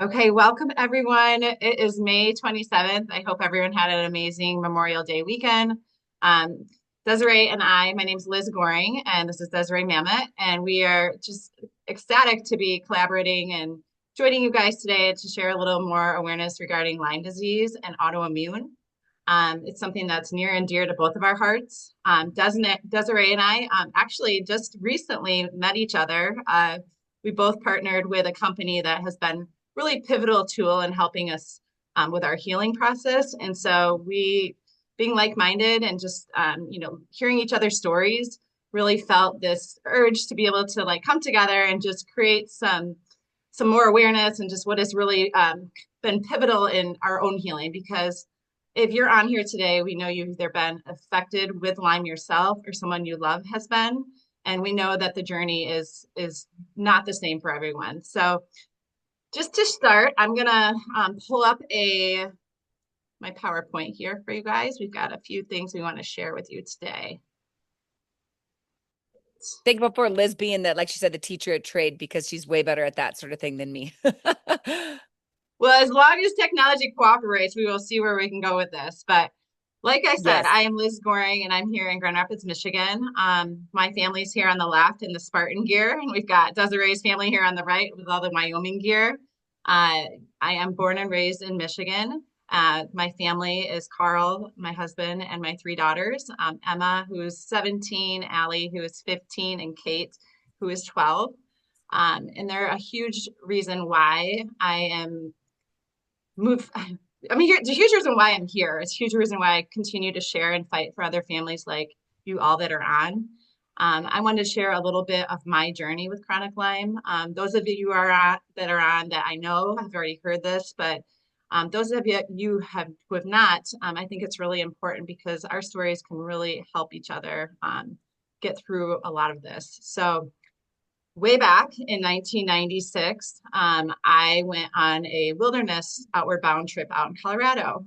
Okay, welcome everyone. It is May 27th. I hope everyone had an amazing Memorial Day weekend. Um, Desiree and my name's Liz Goring, and this is Desiree Mamet, and we are just ecstatic to be collaborating and joining you guys today to share a little more awareness regarding Lyme disease and autoimmune. It's something that's near and dear to both of our hearts. Desiree and I actually just recently met each other. We both partnered with a company that has been really pivotal tool in helping us with our healing process. And so we, being like-minded and just hearing each other's stories, really felt this urge to be able to like come together and just create some more awareness and just what has really been pivotal in our own healing. Because if you're on here today, we know you've either been affected with Lyme yourself or someone you love has been. And we know that the journey is not the same for everyone. So just to start, I'm gonna pull up my PowerPoint here for you guys. We've got a few things we want to share with you today. Think before Liz being that, like she said, the teacher at trade because she's way better at that sort of thing than me. Well, as long as technology cooperates, we will see where we can go with this. But like I said, Yes. I am Liz Goring and I'm here in Grand Rapids, Michigan. My family's here on the left in the Spartan gear, and we've got Desiree's family here on the right with all the Wyoming gear. I am born and raised in Michigan. My family is Carl, my husband, and my three daughters, Emma, who is 17, Allie, who is 15, and Kate, who is 12. And they're a huge reason why I am move. I mean, it's a huge reason why I'm here. It's a huge reason why I continue to share and fight for other families like you all that are on. I wanted to share a little bit of my journey with chronic Lyme. Those of you that are on that I know have already heard this, but those of who have not, I think it's really important because our stories can really help each other get through a lot of this. So way back in 1996, I went on a wilderness outward bound trip out in Colorado.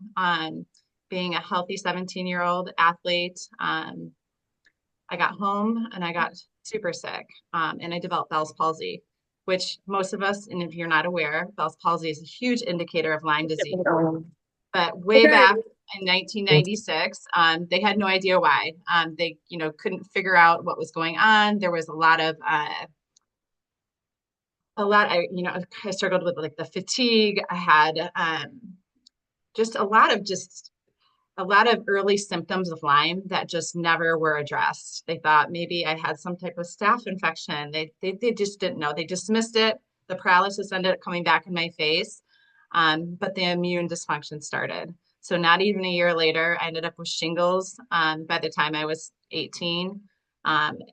Being a healthy 17-year-old athlete, I got home and I got super sick, and I developed Bell's palsy, which most of us, and if you're not aware, Bell's palsy is a huge indicator of Lyme disease. But way back in 1996, they had no idea why. They, couldn't figure out what was going on. There was I struggled with like the fatigue. I had just a lot of early symptoms of Lyme that just never were addressed. They thought maybe I had some type of staph infection. They just didn't know. They dismissed it. The paralysis ended up coming back in my face, but the immune dysfunction started. So not even a year later, I ended up with shingles by the time I was 18.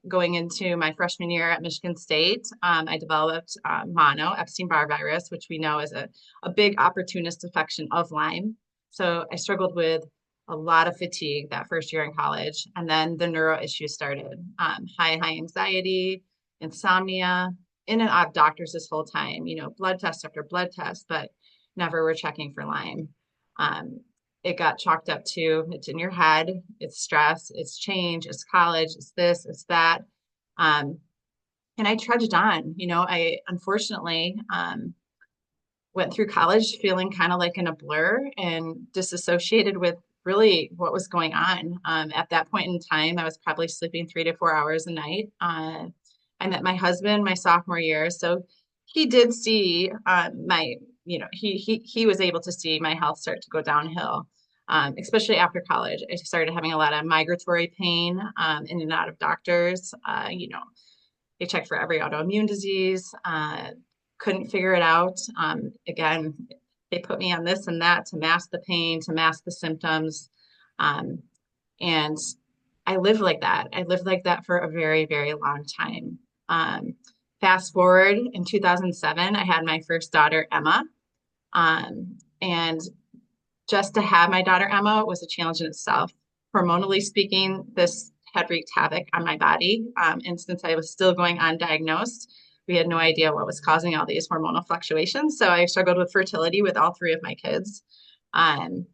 Going into my freshman year at Michigan State, I developed mono, Epstein-Barr virus, which we know is a big opportunist infection of Lyme. So I struggled with a lot of fatigue that first year in college. And then the neuro issues started. High anxiety, insomnia, in and out of doctors this whole time, blood test after blood test, but never were checking for Lyme. It got chalked up to it's in your head, it's stress, it's change, it's college, it's this, it's that. Um, and I trudged on. I unfortunately went through college feeling kind of like in a blur and disassociated with really what was going on. At that point in time, I was probably sleeping 3 to 4 hours a night. I met my husband my sophomore year, so he did see he was able to see my health start to go downhill, especially after college. I started having a lot of migratory pain in and out of doctors. They checked for every autoimmune disease. Couldn't figure it out. Again, they put me on this and that to mask the pain, to mask the symptoms. Um, and I lived like that. I lived like that for a very, very long time. Um, Fast forward in 2007, I had my first daughter, Emma. And just to have my daughter, Emma, was a challenge in itself. Hormonally speaking, this had wreaked havoc on my body. And since I was still going undiagnosed, we had no idea what was causing all these hormonal fluctuations. So I struggled with fertility with all three of my kids. Um,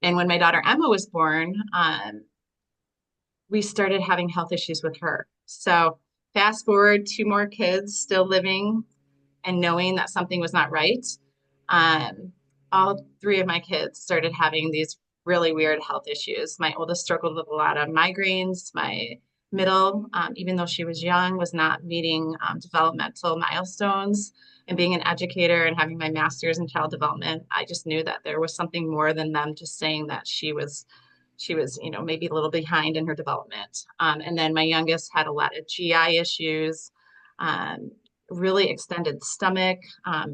and when my daughter Emma was born, we started having health issues with her. So fast forward, two more kids still living and knowing that something was not right. Um, all three of my kids started having these really weird health issues. My oldest struggled with a lot of migraines. My middle, even though she was young, was not meeting developmental milestones. And being an educator and having my master's in child development, I just knew that there was something more than them just saying that she was, maybe a little behind in her development. And then my youngest had a lot of GI issues, um, really extended stomach.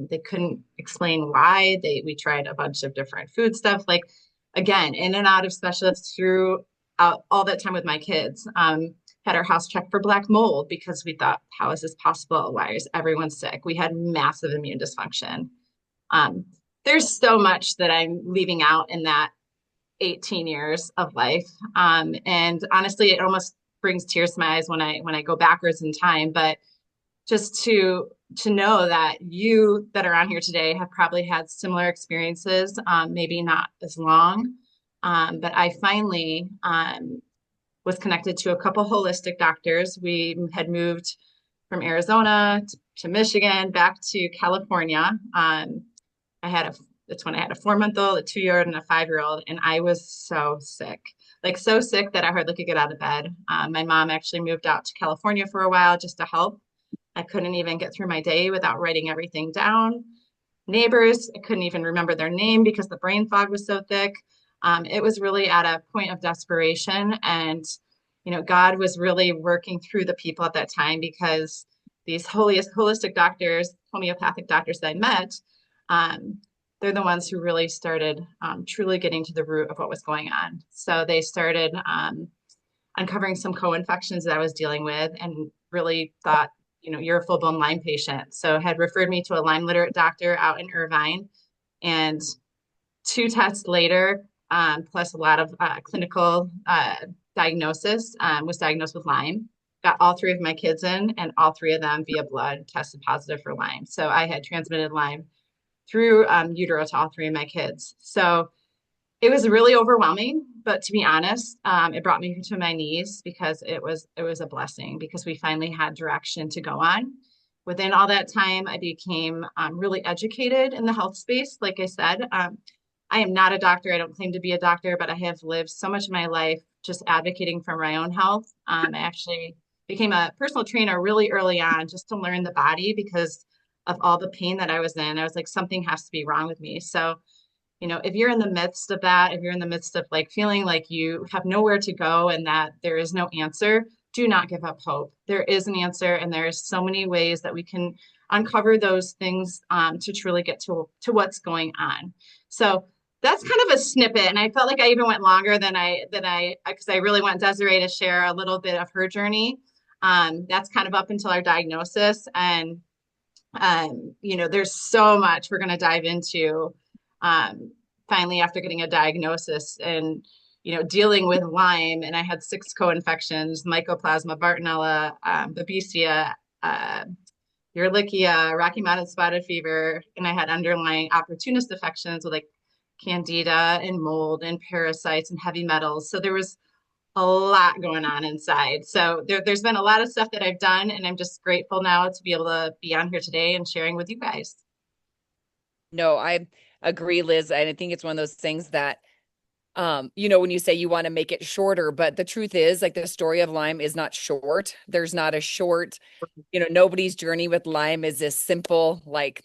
They couldn't explain why. We tried a bunch of different food stuff, like again, in and out of specialists throughout all that time with my kids. Had our house checked for black mold because we thought, how is this possible? Why is everyone sick? We had massive immune dysfunction. Um, there's so much that I'm leaving out in that 18 years of life. And honestly, it almost brings tears to my eyes when I go backwards in time. But just to know that you that are on here today have probably had similar experiences, maybe not as long. But I finally was connected to a couple holistic doctors. We had moved from Arizona to Michigan, back to California. I had a That's when I had a 4 month old, a 2 year old, and a 5 year old, and I was so sick, like so sick that I hardly could get out of bed. My mom actually moved out to California for a while just to help. I couldn't even get through my day without writing everything down. Neighbors, I couldn't even remember their name because the brain fog was so thick. It was really at a point of desperation. And, God was really working through the people at that time because these holistic doctors, homeopathic doctors that I met, um, they're the ones who really started truly getting to the root of what was going on. So they started uncovering some co-infections that I was dealing with and really thought, you're a full-blown Lyme patient. So had referred me to a Lyme literate doctor out in Irvine. And 2 tests later, plus a lot of clinical diagnosis, was diagnosed with Lyme. Got all three of my kids in, and all three of them via blood tested positive for Lyme. So I had transmitted Lyme through utero to all three of my kids. So it was really overwhelming, but to be honest, it brought me to my knees because it was a blessing because we finally had direction to go on. Within all that time, I became really educated in the health space. Like I said, I am not a doctor. I don't claim to be a doctor, but I have lived so much of my life just advocating for my own health. I actually became a personal trainer really early on just to learn the body because of all the pain that I was in. I was like, something has to be wrong with me. So if you're in the midst of that, if you're in the midst of like feeling like you have nowhere to go and that there is no answer, do not give up hope. There is an answer, and there's so many ways that we can uncover those things to truly get to what's going on. So that's kind of a snippet, and I felt like I even went longer than I because I really want Desiree to share a little bit of her journey. That's kind of up until our diagnosis, and there's so much we're going to dive into um, finally after getting a diagnosis and dealing with Lyme, and I had 6 co-infections: Mycoplasma, Bartonella, Babesia, uh, Ehrlichia, Rocky Mountain spotted fever, and I had underlying opportunist infections with like candida and mold and parasites and heavy metals. So there was a lot going on inside. So there's been a lot of stuff that I've done, and I'm just grateful now to be able to be on here today and sharing with you guys. No, I agree, Liz. And I think it's one of those things that, when you say you want to make it shorter, but the truth is, like, the story of Lyme is not short. There's not a short, nobody's journey with Lyme is this simple, like,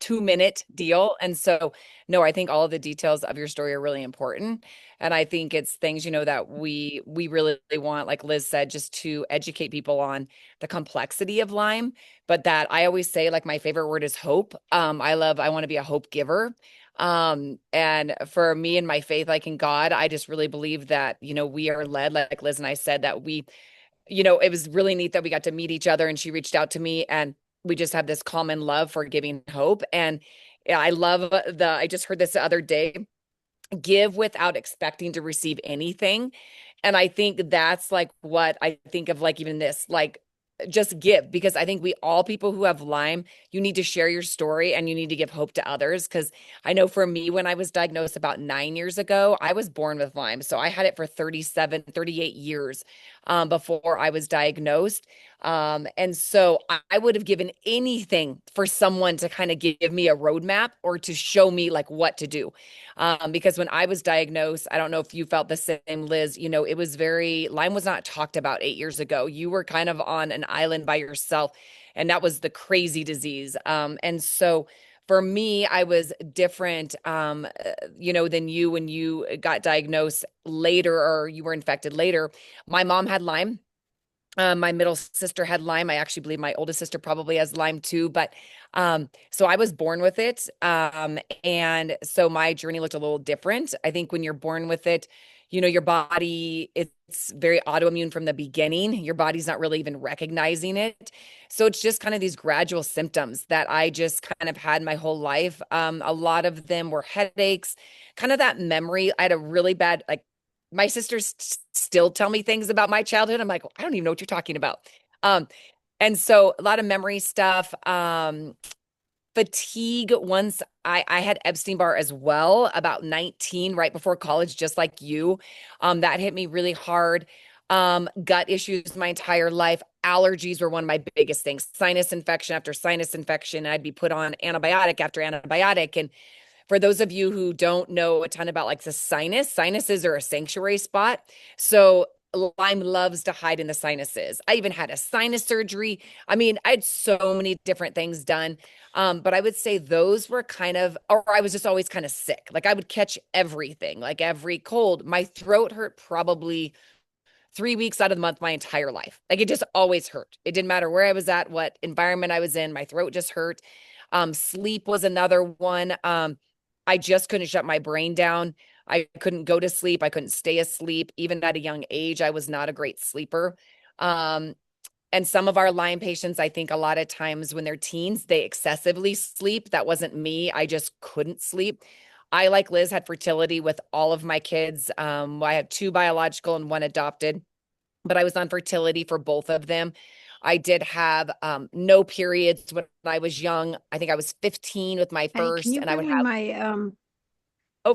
2 minute deal. And so, no, I think all of the details of your story are really important. And I think it's things, that we really want, like Liz said, just to educate people on the complexity of Lyme. But that I always say, like, my favorite word is hope. I want to be a hope giver. And for me and my faith, like in God, I just really believe that, we are led, like Liz and I said, that it was really neat that we got to meet each other and she reached out to me and we just have this common love for giving hope. And yeah, I love I just heard this the other day, give without expecting to receive anything. And I think that's like what I think of, like, even this, like, just give, because I think we all, people who have Lyme, you need to share your story and you need to give hope to others. Cause I know for me, when I was diagnosed about 9 years ago, I was born with Lyme. So I had it for 37, 38 years before I was diagnosed. And so I would have given anything for someone to kind of give me a roadmap or to show me like what to do. Because when I was diagnosed, I don't know if you felt the same, Liz, it was Lyme was not talked about 8 years ago. You were kind of on an island by yourself, and that was the crazy disease. And so for me, I was different, than you when you got diagnosed later or you were infected later. My mom had Lyme. My middle sister had Lyme. I actually believe my oldest sister probably has Lyme too. But so I was born with it. And so my journey looked a little different. I think when you're born with it, your body, it's very autoimmune from the beginning. Your body's not really even recognizing it. So it's just kind of these gradual symptoms that I just kind of had my whole life. A lot of them were headaches, kind of that memory. I had a really bad, like, my sisters still tell me things about my childhood. I'm like, I don't even know what you're talking about. Um, and so a lot of memory stuff. Fatigue. Once I had Epstein-Barr as well, about 19, right before college, just like you. That hit me really hard. Gut issues my entire life. Allergies were one of my biggest things. Sinus infection after sinus infection. I'd be put on antibiotic after antibiotic. And for those of you who don't know a ton about like the sinuses are a sanctuary spot. So Lyme loves to hide in the sinuses. I even had a sinus surgery. I mean, I had so many different things done. But I would say those were kind of, or I was just always kind of sick. Like I would catch everything, like every cold. My throat hurt probably 3 weeks out of the month my entire life. Like it just always hurt. It didn't matter where I was at, what environment I was in, my throat just hurt. Sleep was another one. I just couldn't shut my brain down. I couldn't go to sleep. I couldn't stay asleep. Even at a young age, I was not a great sleeper. Um, and some of our Lyme patients, I think a lot of times when they're teens, they excessively sleep. That wasn't me. I just couldn't sleep. I, like Liz, had fertility with all of my kids. I have two biological and one adopted, but I was on fertility for both of them. I did have no periods when I was young. I think I was 15 with my Hey, can first, you and I give would me have my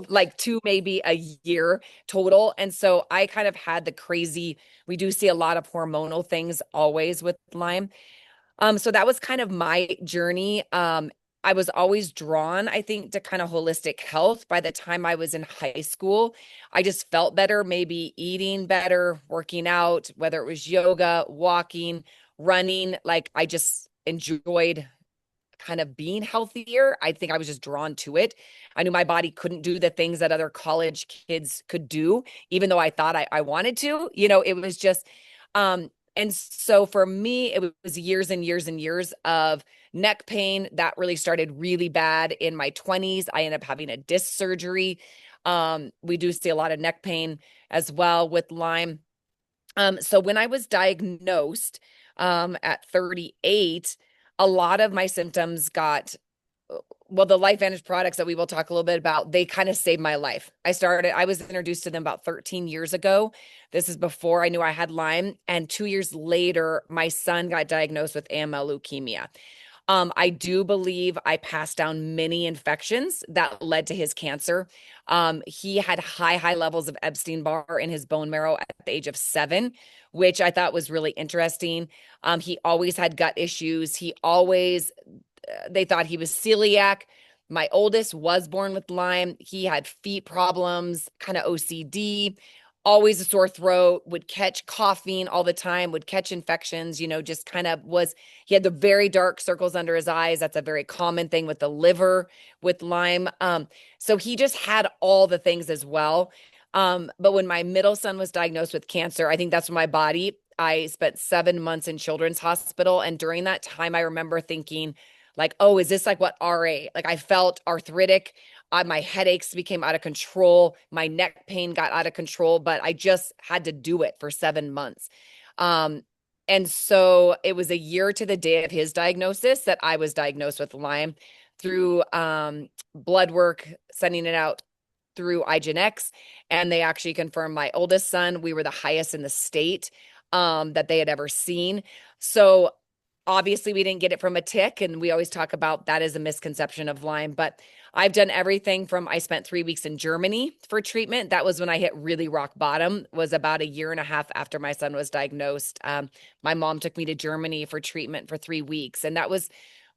like two, maybe a year total. And so I kind of had the crazy, we do see a lot of hormonal things always with Lyme. So that was kind of my journey. I was always drawn, I think, to kind of holistic health. By the time I was in high school, I just felt better, maybe eating better, working out, whether it was yoga, walking, running. Like I just enjoyed kind of being healthier. I think I was just drawn to it. I knew my body couldn't do the things that other college kids could do, even though I thought I wanted to. It was just, and so for me, it was years and years and years of neck pain that really started really bad in my 20s. I ended up having a disc surgery. We do see a lot of neck pain as well with Lyme. So when I was diagnosed at 38, a lot of my symptoms got, well, the LifeVantage products that we will talk a little bit about, they kind of saved my life. I was introduced to them about 13 years ago. This is before I knew I had Lyme. And 2 years later, my son got diagnosed with AML leukemia. I do believe I passed down many infections that led to his cancer. He had high levels of Epstein-Barr in his bone marrow at the age of 7, which I thought was really interesting. He always had gut issues. They thought he was celiac. My oldest was born with Lyme. He had feet problems, kind of OCD, always a sore throat, would catch coughing all the time, would catch infections, just kind of he had the very dark circles under his eyes. That's a very common thing with the liver with Lyme. So he just had all the things as well. But when my middle son was diagnosed with cancer, I think that's when I spent 7 months in Children's Hospital. And during that time, I remember thinking, like, oh, is this like what RA? Like I felt arthritic. My headaches became out of control. My neck pain got out of control, but I just had to do it for 7 months. Um, and so it was a year to the day of his diagnosis that I was diagnosed with Lyme through blood work, sending it out through IGNX. And they actually confirmed my oldest son, we were the highest in the state that they had ever seen. So Obviously, we didn't get it from a tick, and we always talk about that as a misconception of Lyme. But I've done everything from I spent 3 weeks in Germany for treatment. That was when I hit really rock bottom, was about a year and a half after my son was diagnosed. My mom took me to Germany for treatment for 3 weeks. And that was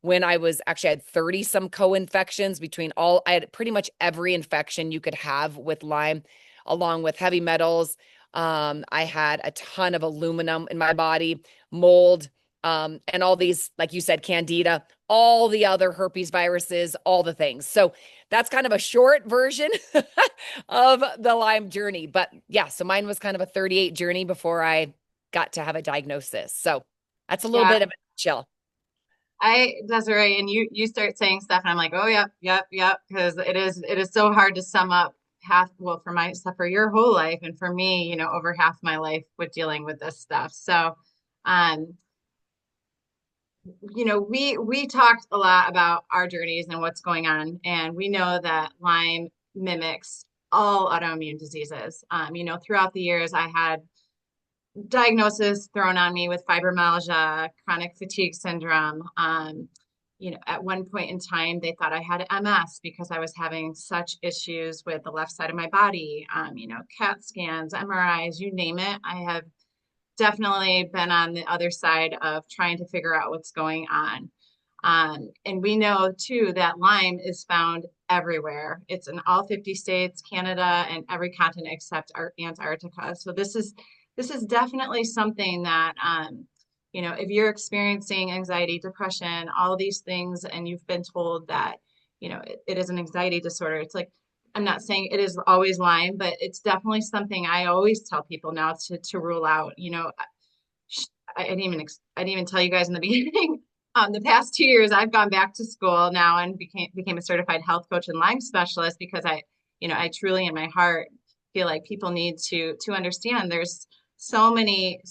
when I was actually had 30 some co-infections between all, I had pretty much every infection you could have with Lyme, along with heavy metals. I had a ton of aluminum in my body, mold, and all these, like you said, candida, all the other herpes viruses, all the things. So that's kind of a short version of the Lyme journey. But yeah, so mine was kind of a 38 journey before I got to have a diagnosis. So that's a little Yeah, bit of a chill. Desiree, and you start saying stuff, and I'm like, oh, yep, yep, yep, because it is so hard to sum up half, well, for my stuff for your whole life, and for me, over half my life with dealing with this stuff. So, um, we talked a lot about our journeys and what's going on, and we know that Lyme mimics all autoimmune diseases. Throughout the years, I had diagnosis thrown on me with fibromyalgia, chronic fatigue syndrome. At one point in time, they thought I had MS because I was having such issues with the left side of my body. CAT scans, MRIs, you name it. I have definitely been on the other side of trying to figure out what's going on. And we know too that Lyme is found everywhere. It's in all 50 states, Canada, and every continent except Antarctica. So this is definitely something that if you're experiencing anxiety, depression, all these things, and you've been told that it is an anxiety disorder, it's like I'm not saying it is always Lyme, but it's definitely something I always tell people now to rule out. I didn't even tell you guys in the beginning. The past 2 years, I've gone back to school now and became a certified health coach and Lyme specialist because I truly in my heart feel like people need to understand there's so many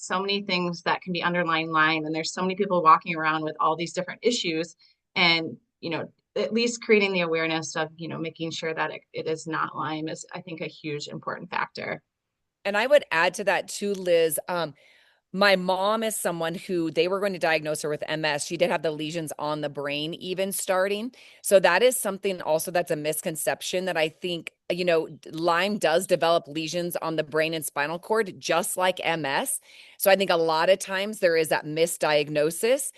things that can be underlying Lyme, and there's so many people walking around with all these different issues, and at least creating the awareness of making sure that it is not Lyme is, I think, a huge important factor. And I would add to that too, Liz. My mom is someone who they were going to diagnose her with MS. She did have the lesions on the brain, even starting. So that is something also that's a misconception that I think, Lyme does develop lesions on the brain and spinal cord, just like MS. So I think a lot of times there is that misdiagnosis.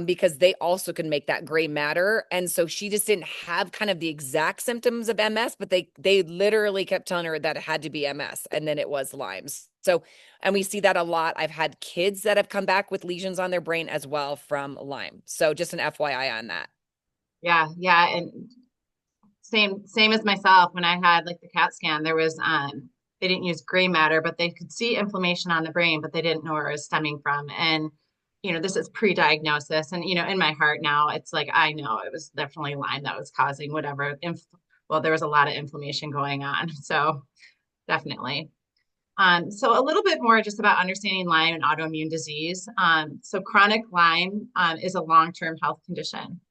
Because they also can make that gray matter. And so she just didn't have kind of the exact symptoms of MS, but they literally kept telling her that it had to be MS, and then it was Lyme's. So, and we see that a lot. I've had kids that have come back with lesions on their brain as well from Lyme. So just an FYI on that. Yeah, yeah, and same as myself. When I had like the CAT scan, there was they didn't use gray matter, but they could see inflammation on the brain, but they didn't know where it was stemming from. And this is pre-diagnosis, and in my heart now, it's like I know it was definitely Lyme that was causing whatever. Well, there was a lot of inflammation going on, so definitely. So a little bit more just about understanding Lyme and autoimmune disease. So chronic Lyme is a long-term health condition.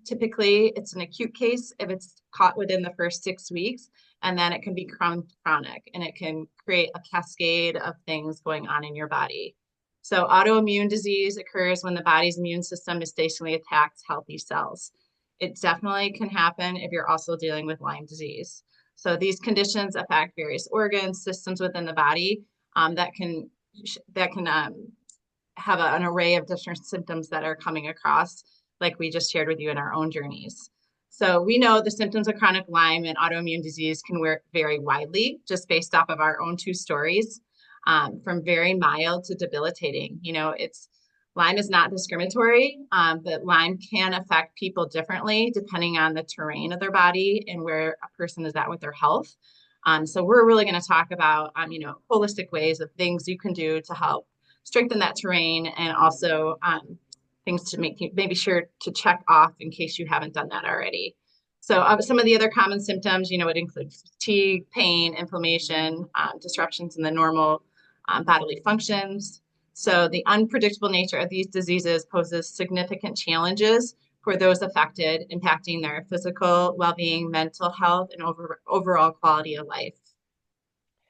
Typically, it's an acute case if it's caught within the first 6 weeks, and then it can become chronic, and it can create a cascade of things going on in your body. So autoimmune disease occurs when the body's immune system mistakenly attacks healthy cells. It definitely can happen if you're also dealing with Lyme disease. So these conditions affect various organs, systems within the body that can have an array of different symptoms that are coming across, like we just shared with you in our own journeys. So we know the symptoms of chronic Lyme and autoimmune disease can vary widely, just based off of our own two stories, from very mild to debilitating. Lyme is not discriminatory, but Lyme can affect people differently depending on the terrain of their body and where a person is at with their health. So we're really going to talk about, holistic ways of things you can do to help strengthen that terrain, and also things to make you maybe sure to check off in case you haven't done that already. So some of the other common symptoms, it includes fatigue, pain, inflammation, disruptions in the normal bodily functions. So the unpredictable nature of these diseases poses significant challenges for those affected, impacting their physical well-being, mental health, and overall quality of life.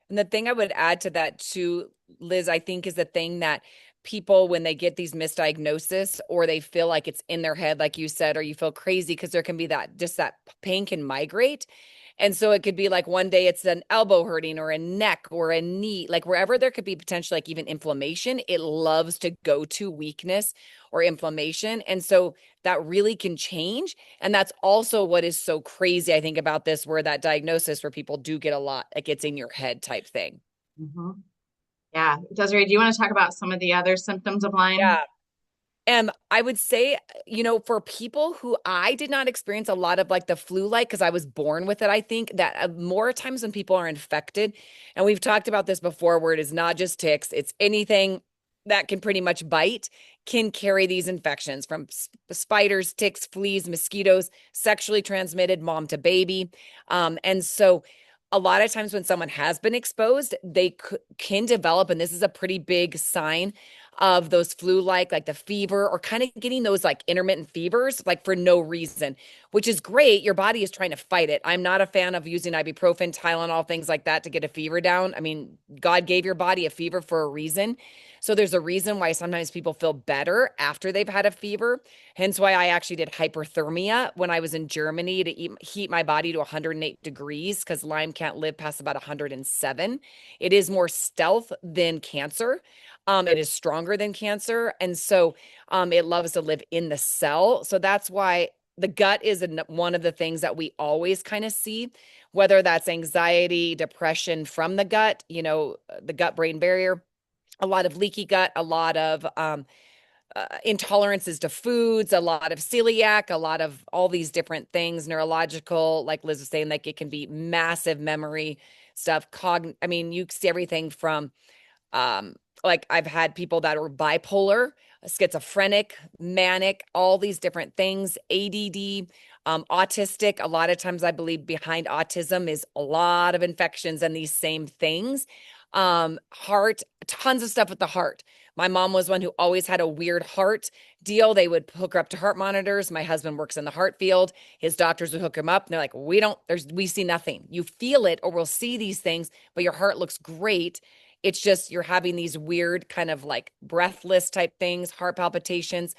And the thing I would add to that too, Liz, I think is the thing that people when they get these misdiagnoses or they feel like it's in their head, like you said, or you feel crazy because there can be that just that pain can migrate. And so it could be like one day it's an elbow hurting or a neck or a knee, like wherever there could be potentially like even inflammation, it loves to go to weakness or inflammation. And so that really can change. And that's also what is so crazy, I think, about this, where that diagnosis where people do get a lot, like it's in your head type thing. Mhm. Yeah. Desiree, do you want to talk about some of the other symptoms of Lyme? Yeah. And I would say, for people who I did not experience a lot of like the flu like, because I was born with it, I think that more times when people are infected, and we've talked about this before, where it is not just ticks, it's anything that can pretty much bite, can carry these infections from spiders, ticks, fleas, mosquitoes, sexually transmitted, mom to baby. And so a lot of times when someone has been exposed, they can develop, and this is a pretty big sign of those flu like the fever or kind of getting those like intermittent fevers like for no reason, which is great. Your body is trying to fight it. I'm not a fan of using ibuprofen, Tylenol, things like that to get a fever down. I mean, God gave your body a fever for a reason. So there's a reason why sometimes people feel better after they've had a fever. Hence why I actually did hyperthermia when I was in Germany to heat my body to 108 degrees because Lyme can't live past about 107. It is more stealth than cancer. It is stronger than cancer. And so it loves to live in the cell. So that's why the gut is one of the things that we always kind of see, whether that's anxiety, depression from the gut, the gut brain barrier, a lot of leaky gut, a lot of intolerances to foods, a lot of celiac, a lot of all these different things, neurological, like Liz was saying, like it can be massive memory stuff. I mean, you see everything from um, like I've had people that are bipolar, schizophrenic, manic, all these different things, ADD, autistic. A lot of times I believe behind autism is a lot of infections and these same things. Heart, tons of stuff with the heart. My mom was one who always had a weird heart deal. They would hook her up to heart monitors. My husband works in the heart field. His doctors would hook him up. And they're like, we see nothing. You feel it or we'll see these things, but your heart looks great. It's just you're having these weird kind of like breathless type things, heart palpitations,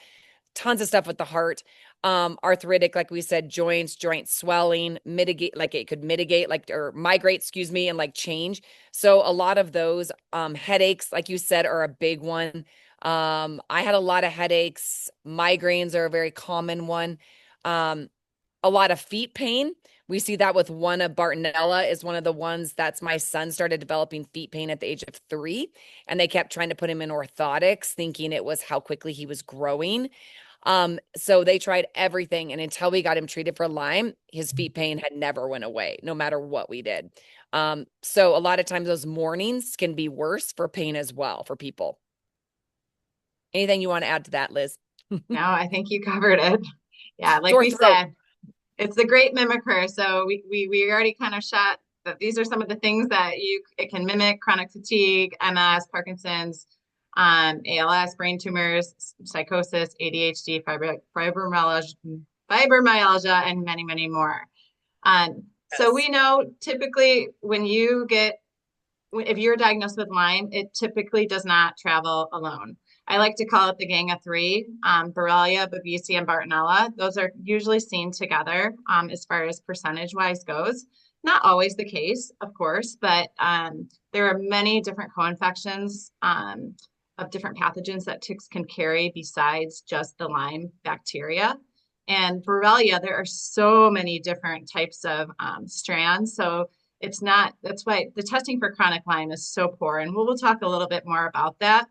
tons of stuff with the heart. Arthritic, like we said, joint swelling, mitigate, like it could mitigate, like or migrate, excuse me, and like change. So a lot of those headaches, like you said, are a big one. I had a lot of headaches. Migraines are a very common one. Um, a lot of feet pain. We see that with one of Bartonella is one of the ones that's my son started developing feet pain at the age of 3, and they kept trying to put him in orthotics, thinking it was how quickly he was growing. So they tried everything, and until we got him treated for Lyme, his feet pain had never went away, no matter what we did. So a lot of times those mornings can be worse for pain as well for people. Anything you want to add to that, Liz? No, I think you covered it. Yeah, like Sore we throat. said, it's the great mimicker. So we already kind of shot that these are some of the things that it can mimic: chronic fatigue, MS, Parkinson's, ALS, brain tumors, psychosis, ADHD, fibromyalgia, and many, many more. So Yes. we know typically if you're diagnosed with Lyme, it typically does not travel alone. I like to call it the gang of three: Borrelia, Babesia, and Bartonella. Those are usually seen together as far as percentage wise goes. Not always the case, of course, but there are many different co-infections of different pathogens that ticks can carry besides just the Lyme bacteria. And Borrelia, there are so many different types of strands. So it's not, that's why the testing for chronic Lyme is so poor. And we'll talk a little bit more about that.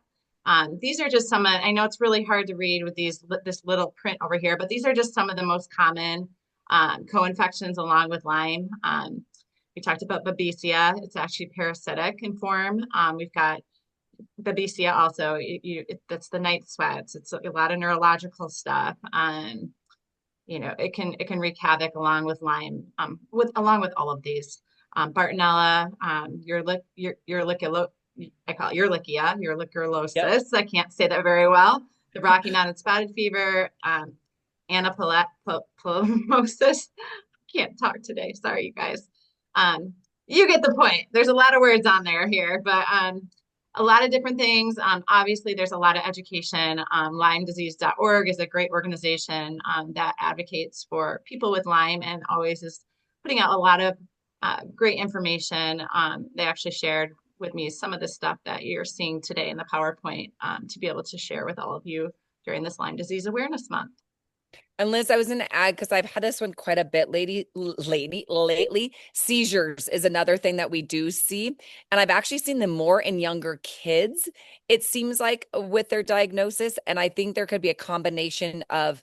These are just I know it's really hard to read with this little print over here, but these are just some of the most common co-infections along with Lyme. We talked about Babesia. It's actually parasitic in form. We've got Babesia also. That's the night sweats. It's a lot of neurological stuff. It can wreak havoc along with Lyme, along with all of these. Bartonella, I call it Yep. urliculosis. I can't say that very well. The Rocky Mountain spotted fever, anaplasmosis. Can't talk today. Sorry, you guys. Um, you get the point. There's a lot of words on there here, but a lot of different things. Obviously, there's a lot of education. LymeDisease.org is a great organization that advocates for people with Lyme and always is putting out a lot of great information. They actually shared with me some of the stuff that you're seeing today in the PowerPoint to be able to share with all of you during this Lyme Disease Awareness Month. And Liz, I was going to add, because I've had this one quite a bit lately. Seizures is another thing that we do see. And I've actually seen them more in younger kids, it seems like, with their diagnosis. And I think there could be a combination of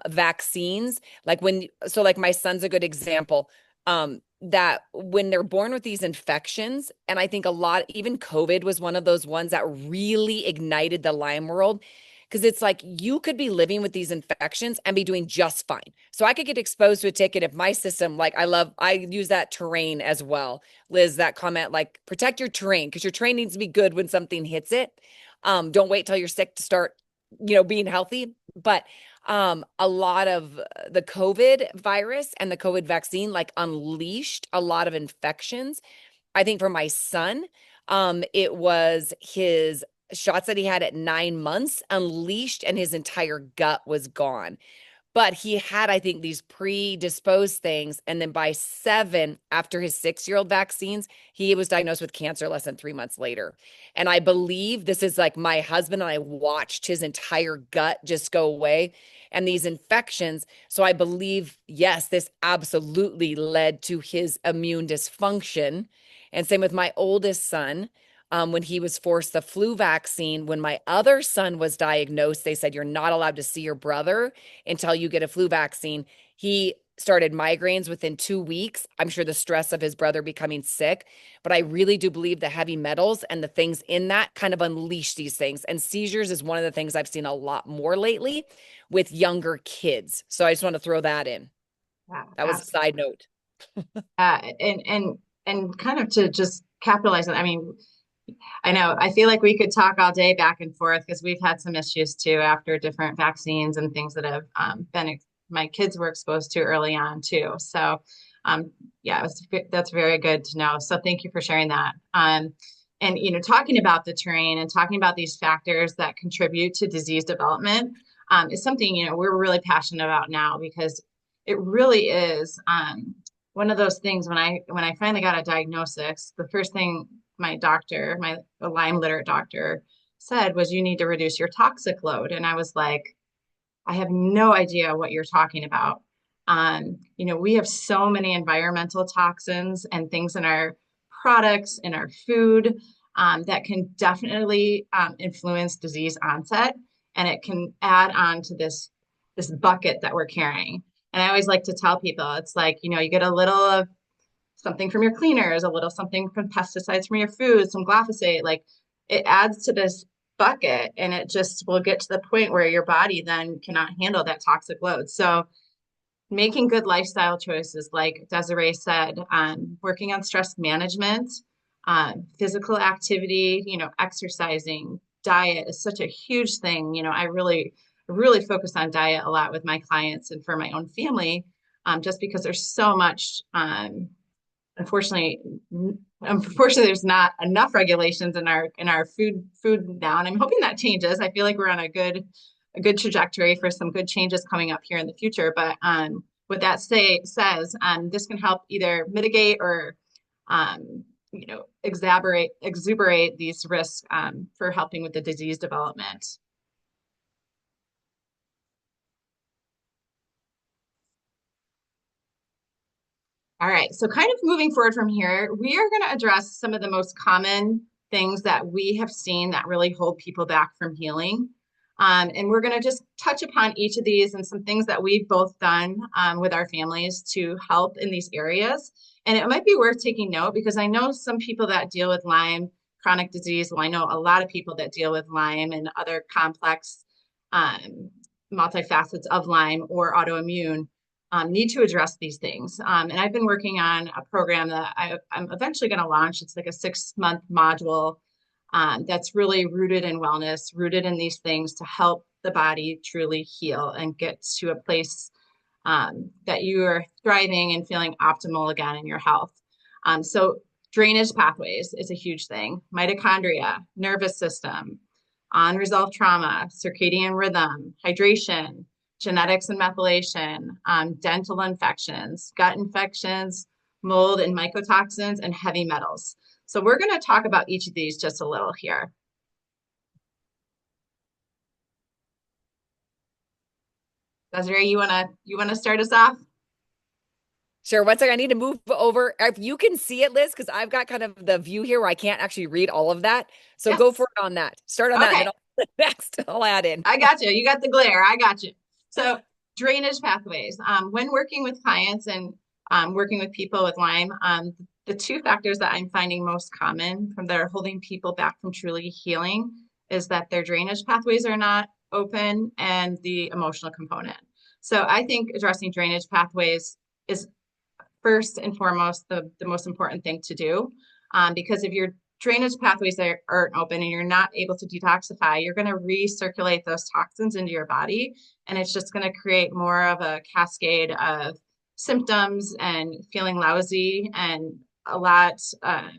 vaccines. Like my son's a good example. That when they're born with these infections, and I think a lot, even COVID was one of those ones that really ignited the Lyme world, because it's like you could be living with these infections and be doing just fine. So I could get exposed to a ticket if my system, like I use that terrain as well. Liz, that comment, like protect your terrain, because your terrain needs to be good when something hits it. Don't wait till you're sick to start, being healthy. But a lot of the COVID virus and the COVID vaccine like unleashed a lot of infections. I think for my son, it was his shots that he had at 9 months unleashed and his entire gut was gone. But he had, I think, these predisposed things. And then by 7, after his 6-year-old vaccines, he was diagnosed with cancer less than 3 months later. And I believe this is like my husband and I watched his entire gut just go away and these infections. So I believe, yes, this absolutely led to his immune dysfunction. And same with my oldest son. When he was forced the flu vaccine, when my other son was diagnosed, they said, you're not allowed to see your brother until you get a flu vaccine. He started migraines within 2 weeks. I'm sure the stress of his brother becoming sick, but I really do believe the heavy metals and the things in that kind of unleash these things. And seizures is one of the things I've seen a lot more lately with younger kids. So I just want to throw that in. Yeah, That was a absolutely. side note. And kind of to just capitalize on, I mean, I know I feel like we could talk all day back and forth because we've had some issues too after different vaccines and things that have been my kids were exposed to early on too. So um, yeah, that's very good to know. So thank you for sharing that. And talking about the terrain and talking about these factors that contribute to disease development is something we're really passionate about now because it really is one of those things. When I finally got a diagnosis, the first thing my doctor, my Lyme literate doctor, said was, you need to reduce your toxic load. And I was like, I have no idea what you're talking about. We have so many environmental toxins and things in our products, in our food, that can definitely influence disease onset, and it can add on to this bucket that we're carrying. And I always like to tell people, it's like, you get a little of something from your cleaners, a little something from pesticides from your food, some glyphosate, like it adds to this bucket and it just will get to the point where your body then cannot handle that toxic load. So making good lifestyle choices, like Desiree said, working on stress management, physical activity, exercising, diet is such a huge thing. I really focus on diet a lot with my clients and for my own family, just because there's so much unfortunately unfortunately there's not enough regulations in our food now, and I'm hoping that changes. I feel like we're on a good trajectory for some good changes coming up here in the future. But what that says, this can help either mitigate or exuberate these risks for helping with the disease development. All right, so kind of moving forward from here, we are going to address some of the most common things that we have seen that really hold people back from healing. And we're going to just touch upon each of these and some things that we've both done with our families to help in these areas. And it might be worth taking note because I know some people that deal with Lyme, chronic disease. Well, I know a lot of people that deal with Lyme and other complex multifacets of Lyme or autoimmune need to address these things. And I've been working on a program that I'm eventually going to launch. It's like a 6-month module that's really rooted in wellness, rooted in these things to help the body truly heal and get to a place that you are thriving and feeling optimal again in your health. So Drainage pathways is a huge thing. Mitochondria, nervous system, unresolved trauma, circadian rhythm, hydration, genetics and methylation, dental infections, gut infections, mold and mycotoxins, and heavy metals. So we're going to talk about each of these just a little here. Desiree, you wanna start us off? Sure. One second. I need to move over. If you can see it, Liz, because I've got kind of the view here where I can't actually read all of that. So go Yes. for it on that. Start on that, and then Okay. I'll next I'll add in. I got you. You got the glare. I got you. So drainage pathways. When working with clients and working with people with Lyme, the two factors that I'm finding most common from that are holding people back from truly healing is that their drainage pathways are not open and the emotional component. So I think addressing drainage pathways is first and foremost the most important thing to do. Because if your drainage pathways aren't open and you're not able to detoxify, you're going to recirculate those toxins into your body. And it's just going to create more of a cascade of symptoms and feeling lousy and a lot, uh,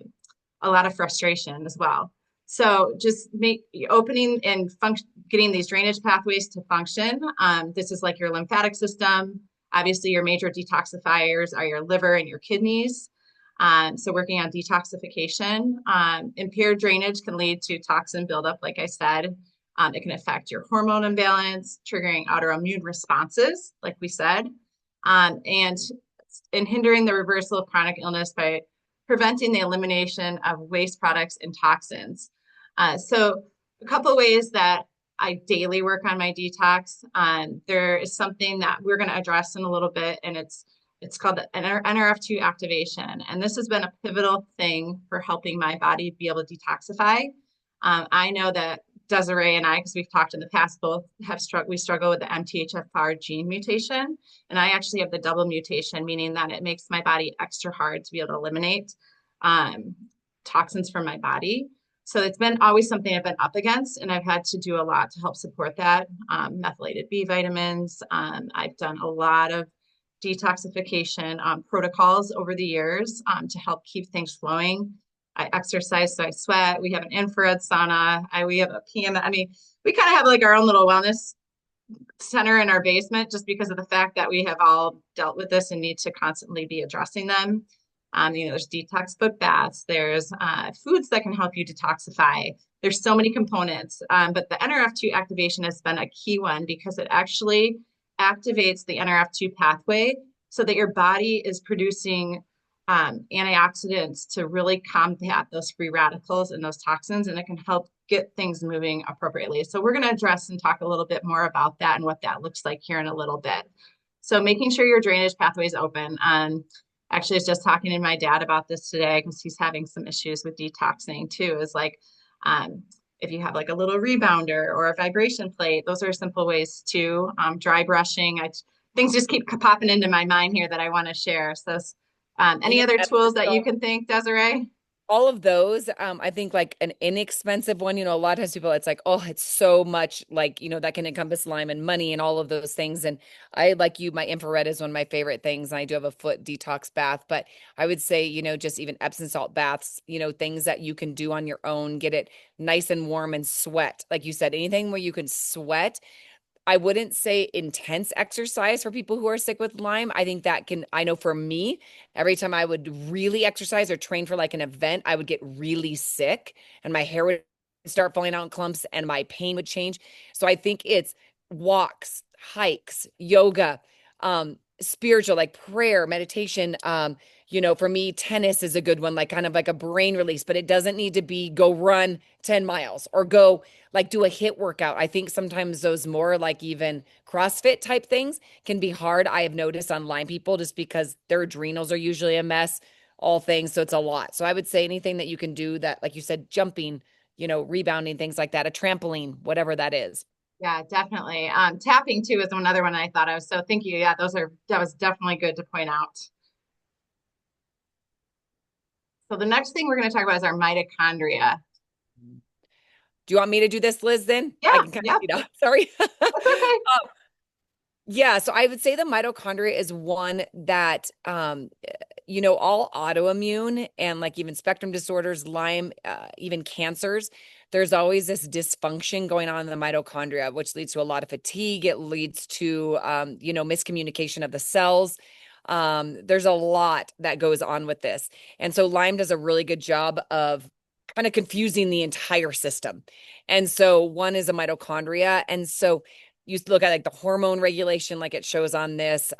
a lot of frustration as well. So just opening and getting these drainage pathways to function. This is like your lymphatic system. Obviously, your major detoxifiers are your liver and your kidneys. So working on detoxification. Impaired drainage can lead to toxin buildup, like I said. It can affect your hormone imbalance, triggering autoimmune responses, like we said, and hindering the reversal of chronic illness by preventing the elimination of waste products and toxins. So a couple of ways that I daily work on my detox. There is something that we're going to address in a little bit, and it's called the NRF2 activation. And this has been a pivotal thing for helping my body be able to detoxify. I know that Desiree and I, because we've talked in the past, both we struggle with the MTHFR gene mutation. And I actually have the double mutation, meaning that it makes my body extra hard to be able to eliminate toxins from my body. So it's been always something I've been up against, and I've had to do a lot to help support that. Methylated B vitamins. I've done a lot of detoxification protocols over the years to help keep things flowing. I exercise, so I sweat. We have an infrared sauna. We have a PM. I mean, we kind of have like our own little wellness center in our basement just because of the fact that we have all dealt with this and need to constantly be addressing them. There's detox foot baths. There's foods that can help you detoxify. There's so many components, but the NRF2 activation has been a key one because it actually activates the NRF2 pathway so that your body is producing antioxidants to really combat those free radicals and those toxins, and it can help get things moving appropriately. So we're going to address and talk a little bit more about that and what that looks like here in a little bit. So making sure your drainage pathway is open. Actually, I was just talking to my dad about this today because he's having some issues with detoxing too. Is like if you have like a little rebounder or a vibration plate, those are simple ways too. Dry brushing. Things just keep popping into my mind here that I want to share. So any Even other tools that you Epsom can think, Desiree? all of those, I think like an inexpensive one, a lot of times people, it's like, oh, it's so much like, that can encompass Lyme and money and all of those things. And I, like you, my infrared is one of my favorite things. And I do have a foot detox bath, but I would say, just even Epsom salt baths, things that you can do on your own, get it nice and warm and sweat. Like you said, anything where you can sweat. I wouldn't say intense exercise for people who are sick with Lyme. I think I know for me, every time I would really exercise or train for like an event, I would get really sick and my hair would start falling out in clumps and my pain would change. So I think it's walks, hikes, yoga, spiritual, like prayer, meditation. For me, tennis is a good one, like kind of like a brain release, but it doesn't need to be go run 10 miles or go like do a hit workout. I think sometimes those more like even CrossFit type things can be hard. I have noticed on Lyme people just because their adrenals are usually a mess, all things. So it's a lot. So I would say anything that you can do that, like you said, jumping, rebounding, things like that, a trampoline, whatever that is. Yeah, definitely. Tapping too is another one I thought of. So thank you. Yeah, that was definitely good to point out. So the next thing we're going to talk about is our mitochondria. Do you want me to do this, Liz, then? I Yeah, can kind of yeah, speed up. Sorry. that's okay. Yeah, so I would say the mitochondria is one that all autoimmune and like even spectrum disorders, Lyme, even cancers, there's always this dysfunction going on in the mitochondria, which leads to a lot of fatigue. It leads to, miscommunication of the cells. There's a lot that goes on with this. And so Lyme does a really good job of kind of confusing the entire system. And so one is a mitochondria. And so you look at like the hormone regulation, like it shows on this.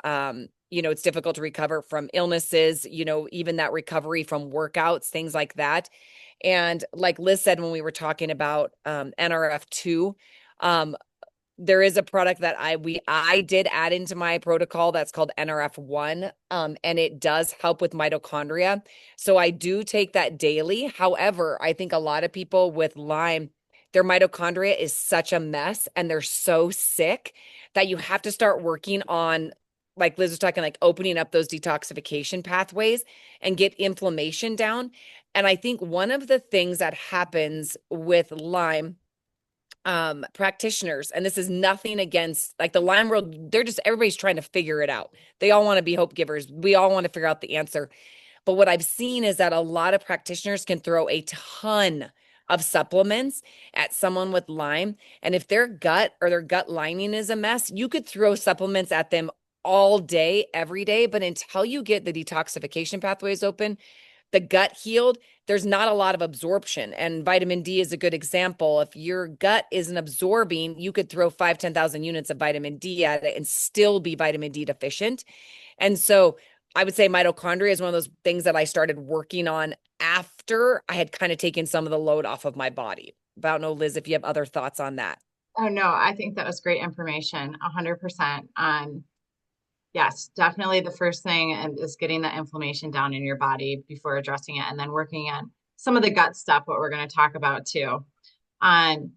It's difficult to recover from illnesses, even that recovery from workouts, things like that. And like Liz said, when we were talking about NRF2, um, there is a product that I did add into my protocol that's called NRF1, and it does help with mitochondria. So I do take that daily. However, I think a lot of people with Lyme, their mitochondria is such a mess and they're so sick that you have to start working on, like Liz was talking, like opening up those detoxification pathways and get inflammation down. And I think one of the things that happens with Lyme, practitioners, and this is nothing against like the Lyme world, everybody's trying to figure it out. They all want to be hope givers. We all want to figure out the answer. But what I've seen is that a lot of practitioners can throw a ton of supplements at someone with Lyme. And if their gut or their gut lining is a mess, you could throw supplements at them all day, every day. But until you get the detoxification pathways open, the gut healed, there's not a lot of absorption. And vitamin D is a good example. If your gut isn't absorbing, you could throw 10,000 units of vitamin D at it and still be vitamin D deficient. And so I would say mitochondria is one of those things that I started working on after I had kind of taken some of the load off of my body. But I don't know, Liz, if you have other thoughts on that. Oh no, I think that was great information, 100%. Yes, definitely the first thing is getting that inflammation down in your body before addressing it, and then working on some of the gut stuff, what we're going to talk about too. Um,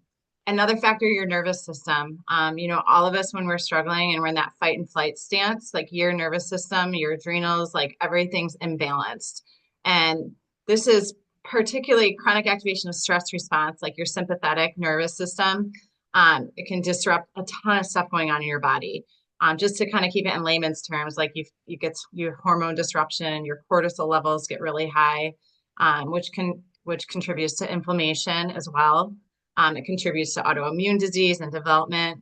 Another factor, your nervous system. All of us when we're struggling and we're in that fight and flight stance, like your nervous system, your adrenals, like everything's imbalanced. And this is particularly chronic activation of stress response, like your sympathetic nervous system. It can disrupt a ton of stuff going on in your body. Just to kind of keep it in layman's terms, like you get your hormone disruption, your cortisol levels get really high, which contributes to inflammation as well. It contributes to autoimmune disease and development,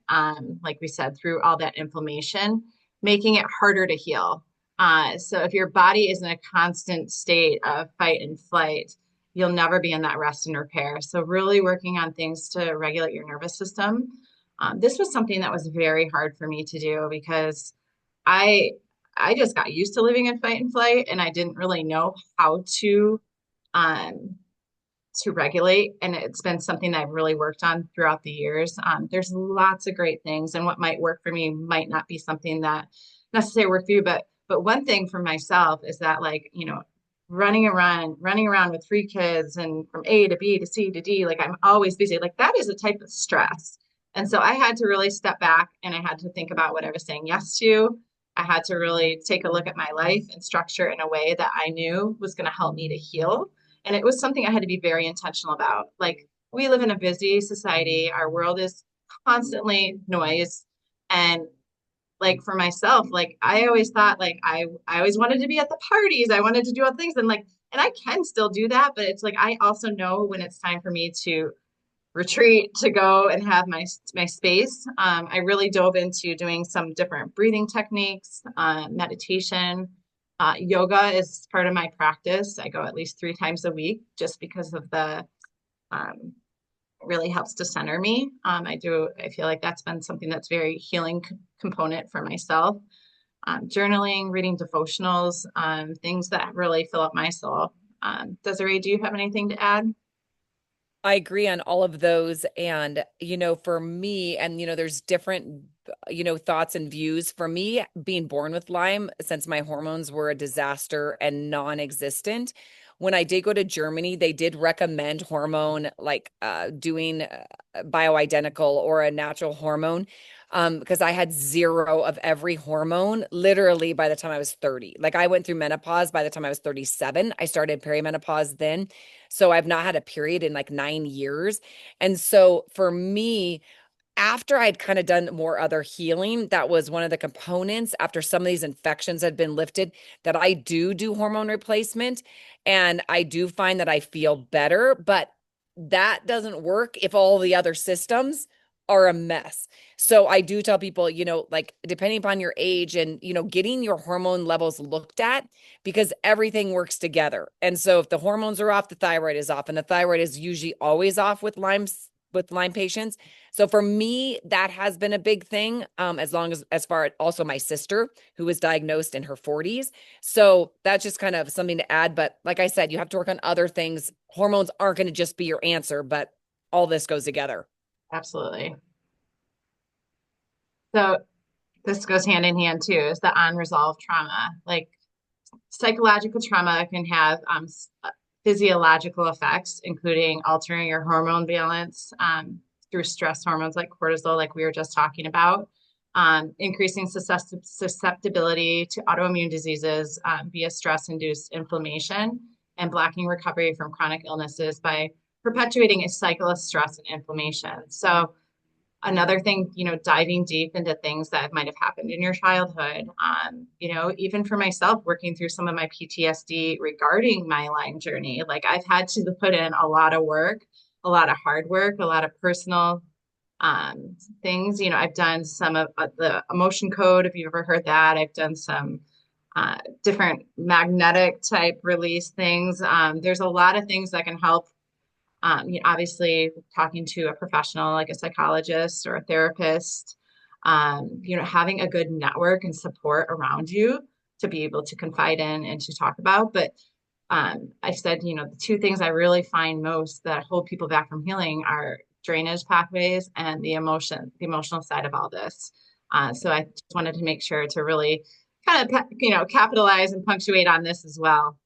like we said, through all that inflammation, making it harder to heal. So if your body is in a constant state of fight and flight, you'll never be in that rest and repair. So really working on things to regulate your nervous system. This was something that was very hard for me to do because I I just got used to living in fight and flight, and I didn't really know how um, to regulate. And it's been something that I've really worked on throughout the years. There's lots of great things, and what might work for me might not be something that necessarily work for you. But one thing for myself is that, like, running around with three kids and from A to B to C to D, like I'm always busy. Like that is a type of stress. And so I had to really step back and I had to think about what I was saying yes to. I had to really take a look at my life and structure in a way that I knew was going to help me to heal. And it was something I had to be very intentional about. Like we live in a busy society, our world is constantly noise. And like for myself, like I always thought like I always wanted to be at the parties. I wanted to do all things and I can still do that, but it's like I also know when it's time for me to retreat, to go and have my space. I really dove into doing some different breathing techniques, meditation. Yoga is part of my practice. I go at least 3 times a week just because of the um, it really helps to center me. I feel like that's been something that's very healing component for myself. Journaling, reading devotionals, things that really fill up my soul. Desiree, do you have anything to add? I agree on all of those. And, for me, and, there's different, thoughts and views. For me, being born with Lyme, since my hormones were a disaster and non existent, when I did go to Germany, they did recommend hormone, like doing bioidentical or a natural hormone. Because I had zero of every hormone literally by the time I was 30. Like I went through menopause by the time I was 37. I started perimenopause then. So I've not had a period in like 9 years. And so for me, after I'd kind of done more other healing, that was one of the components after some of these infections had been lifted that I do hormone replacement. And I do find that I feel better, but that doesn't work if all the other systems are a mess. So I do tell people, like depending upon your age and, getting your hormone levels looked at because everything works together. And so if the hormones are off, the thyroid is off, and the thyroid is usually always off with Lyme patients. So for me, that has been a big thing. As far as also my sister who was diagnosed in her 40s. So that's just kind of something to add. But like I said, you have to work on other things. Hormones aren't going to just be your answer, but all this goes together. Absolutely. So this goes hand in hand too, is the unresolved trauma. Like psychological trauma can have physiological effects, including altering your hormone balance through stress hormones like cortisol, like we were just talking about, increasing susceptibility to autoimmune diseases via stress-induced inflammation, and blocking recovery from chronic illnesses by perpetuating a cycle of stress and inflammation. So another thing, diving deep into things that might have happened in your childhood. Even for myself, working through some of my PTSD regarding my Lyme journey, like I've had to put in a lot of work, a lot of hard work, a lot of personal things. I've done some of the emotion code, if you've ever heard that. I've done some different magnetic type release things. There's a lot of things that can help obviously talking to a professional like a psychologist or a therapist, having a good network and support around you to be able to confide in and to talk about. But I said, the two things I really find most that hold people back from healing are drainage pathways and the emotional side of all this. So I just wanted to make sure to really kind of, capitalize and punctuate on this as well.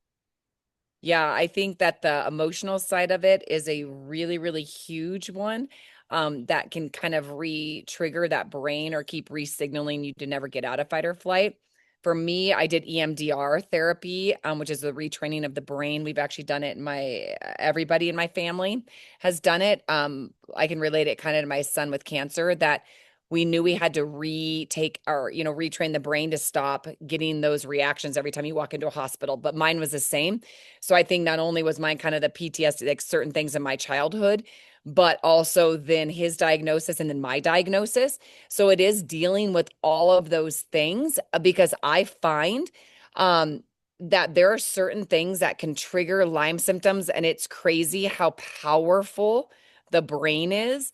Yeah, I think that the emotional side of it is a really, really huge one, that can kind of re-trigger that brain or keep re-signaling you to never get out of fight or flight. For me, I did EMDR therapy, which is the retraining of the brain. We've actually done it in everybody in my family has done it. I can relate it kind of to my son with cancer that we knew we had to retrain the brain to stop getting those reactions every time you walk into a hospital. But mine was the same. So I think not only was mine kind of the PTSD, like certain things in my childhood, but also then his diagnosis and then my diagnosis. So it is dealing with all of those things because I find that there are certain things that can trigger Lyme symptoms, and it's crazy how powerful the brain is.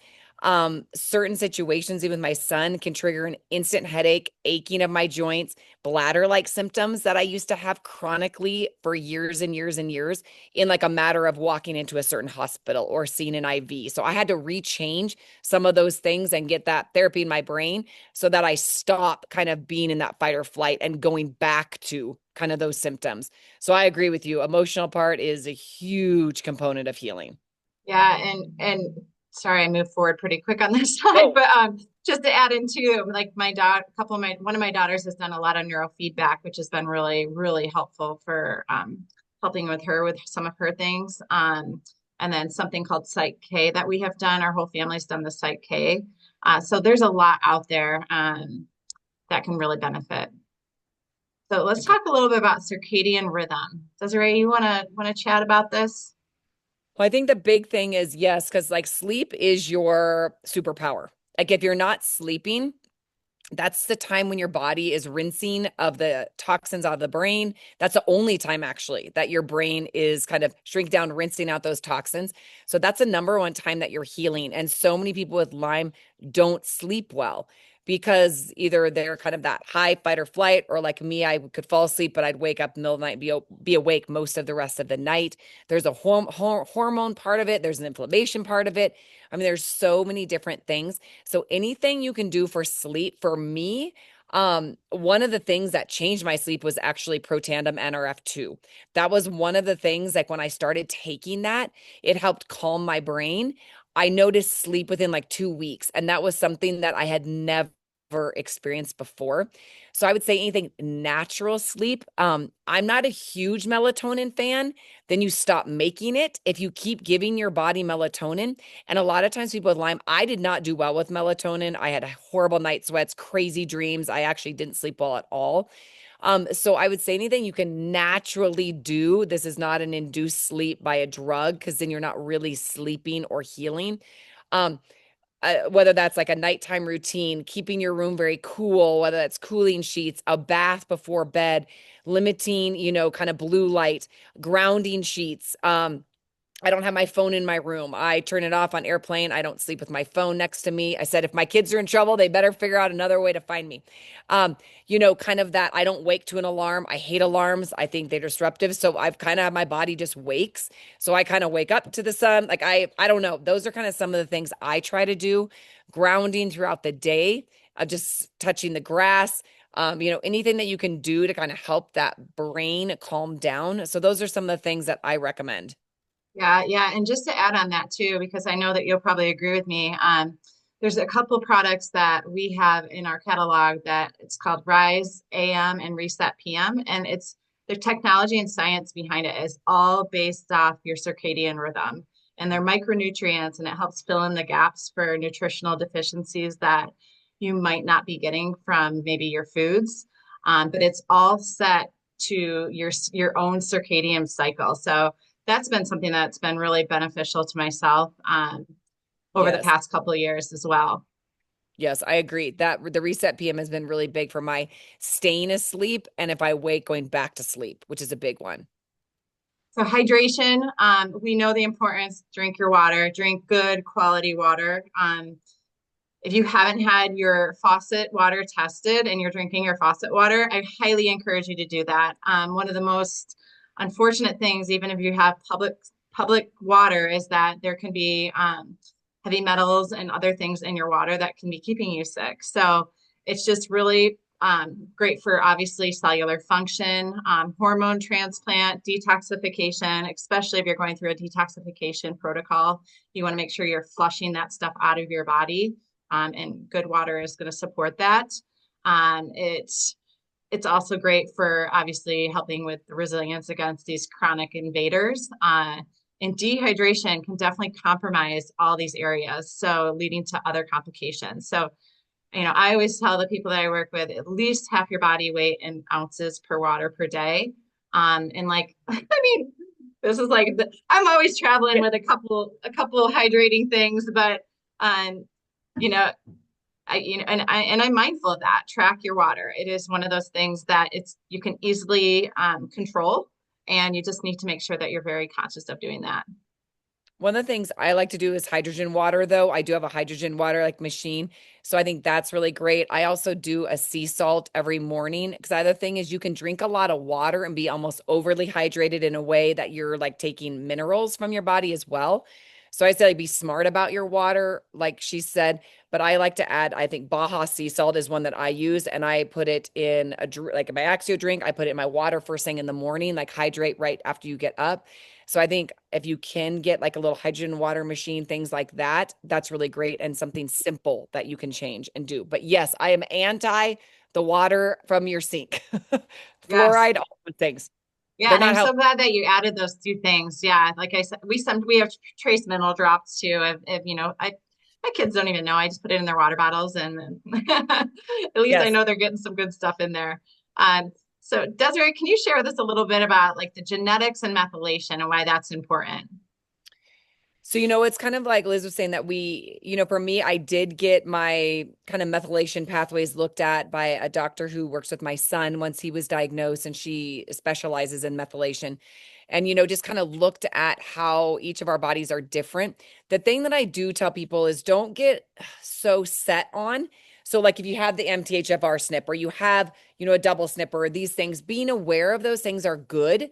Certain situations, even my son, can trigger an instant headache, aching of my joints, bladder-like symptoms that I used to have chronically for years and years and years in like a matter of walking into a certain hospital or seeing an IV. So I had to rechange some of those things and get that therapy in my brain so that I stop kind of being in that fight or flight and going back to kind of those symptoms. So I agree with you. Emotional part is a huge component of healing. Yeah, and sorry, I moved forward pretty quick on this side, Oh, but just to add in too, like my daughter, one of my daughters has done a lot of neurofeedback, which has been really, really helpful for helping with her with some of her things. And then something called Psych K that we have done. Our whole family's done the Psych K. So there's a lot out there that can really benefit. So let's talk a little bit about circadian rhythm. Desiree, you wanna chat about this? well, I think the big thing is yes, because like sleep is your superpower. Like if you're not sleeping, that's the time when your body is rinsing of the toxins out of the brain. That's the only time actually that your brain is kind of shrink down, rinsing out those toxins. So that's the number one time that you're healing. And so many people with Lyme don't sleep well because either they're kind of that high fight or flight, or like me, I could fall asleep, but I'd wake up in the middle of the night, be awake most of the rest of the night. There's a hormone part of it. There's an inflammation part of it. I mean, there's so many different things. So anything you can do for sleep, for me, one of the things that changed my sleep was actually Protandim NRF2. That was one of the things, like when I started taking that, it helped calm my brain. I noticed sleep within like 2 weeks, and that was something that I had never experienced before. So I would say anything natural sleep. I'm not a huge melatonin fan. Then you stop making it. If you keep giving your body melatonin, and a lot of times people with Lyme, I did not do well with melatonin. I had horrible night sweats, crazy dreams. I actually didn't sleep well at all. So I would say anything you can naturally do. This is not an induced sleep by a drug, because then you're not really sleeping or healing. Um, whether that's like a nighttime routine, keeping your room very cool, whether that's cooling sheets, a bath before bed, limiting, kind of blue light, grounding sheets. I don't have my phone in my room. I turn it off on airplane. I don't sleep with my phone next to me. I said, if my kids are in trouble, they better figure out another way to find me. Kind of that I don't wake to an alarm. I hate alarms. I think they're disruptive. So I've kind of, my body just wakes. So I kind of wake up to the sun. Like I don't know. Those are kind of some of the things I try to do. Grounding throughout the day, just touching the grass, anything that you can do to kind of help that brain calm down. So those are some of the things that I recommend. Yeah, yeah. And just to add on that too, because I know that you'll probably agree with me, there's a couple products that we have in our catalog that it's called Rise AM and Reset PM. And it's the technology and science behind it is all based off your circadian rhythm. And they're micronutrients and it helps fill in the gaps for nutritional deficiencies that you might not be getting from maybe your foods. But it's all set to your own circadian cycle. So that's been something that's been really beneficial to myself over the Yes. past couple of years as well. Yes, I agree that the reset PM has been really big for my staying asleep and if I wake, going back to sleep, which is a big one. So hydration, we know the importance. Drink your water, drink good quality water. If you haven't had your faucet water tested and you're drinking your faucet water, I highly encourage you to do that. One of the most unfortunate things, even if you have public water, is that there can be heavy metals and other things in your water that can be keeping you sick. So it's just really great for obviously cellular function, hormone transplant, detoxification, especially if you're going through a detoxification protocol. You want to make sure you're flushing that stuff out of your body, and good water is going to support that. It's also great for obviously helping with the resilience against these chronic invaders. And dehydration can definitely compromise all these areas, so leading to other complications. So, I always tell the people that I work with at least half your body weight in ounces per water per day. And like, I mean, this is like I'm always traveling with a couple hydrating things, but you know, I'm mindful of that. Track your water. It is one of those things that you can easily control, and you just need to make sure that you're very conscious of doing that. One of the things I like to do is hydrogen water, though. I do have a hydrogen water like machine. So I think that's really great. I also do a sea salt every morning because the other thing is you can drink a lot of water and be almost overly hydrated in a way that you're like taking minerals from your body as well. So I say like be smart about your water, like she said. But I like to add, I think Baja sea salt is one that I use, and I put it in like my Axio drink. I put it in my water first thing in the morning, like hydrate right after you get up. So I think if you can get like a little hydrogen water machine, things like that, that's really great and something simple that you can change and do. But yes, I am anti the water from your sink. Yes. Fluoride, all the things. Yeah, They're and not I'm so helpful. glad that you added those two things. Yeah, like I said, we have trace mineral drops too. If my kids don't even know. I just put it in their water bottles, and at least I Yes. know they're getting some good stuff in there. So Desiree, can you share with us a little bit about like the genetics and methylation and why that's important? So, it's kind of like Liz was saying that for me, I did get my kind of methylation pathways looked at by a doctor who works with my son once he was diagnosed, and she specializes in methylation. And, just kind of looked at how each of our bodies are different. The thing that I do tell people is don't get so set on. So, like if you have the MTHFR SNP or you have, a double SNP or these things, being aware of those things are good,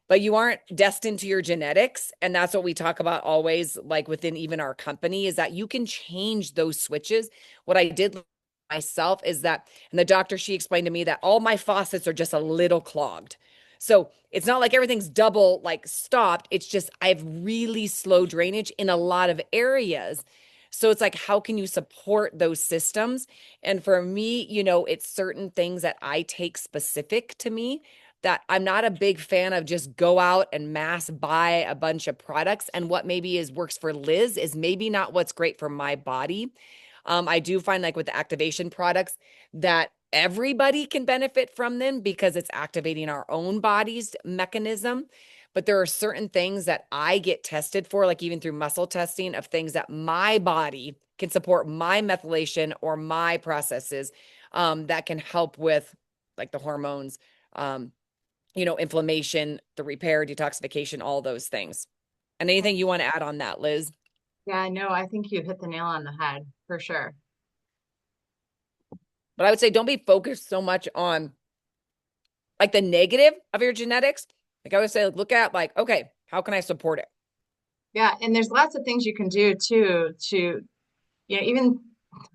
but you aren't destined to your genetics. And that's what we talk about always, like within even our company, is that you can change those switches. What I did myself is that, and the doctor, she explained to me that all my faucets are just a little clogged. So it's not like everything's double like stopped. It's just I have really slow drainage in a lot of areas. So it's like, how can you support those systems? And for me, it's certain things that I take specific to me that I'm not a big fan of just go out and mass buy a bunch of products. And what maybe is works for Liz is maybe not what's great for my body. I do find like with the activation products that everybody can benefit from them because it's activating our own body's mechanism. But there are certain things that I get tested for, like even through muscle testing of things that my body can support my methylation or my processes that can help with like the hormones, um, inflammation, the repair, detoxification, all those things. And anything you want to add on that, Liz? Yeah, no, I think you hit the nail on the head for sure. But I would say don't be focused so much on like the negative of your genetics. Like I would say, look at like, okay, how can I support it? Yeah, and there's lots of things you can do too to, even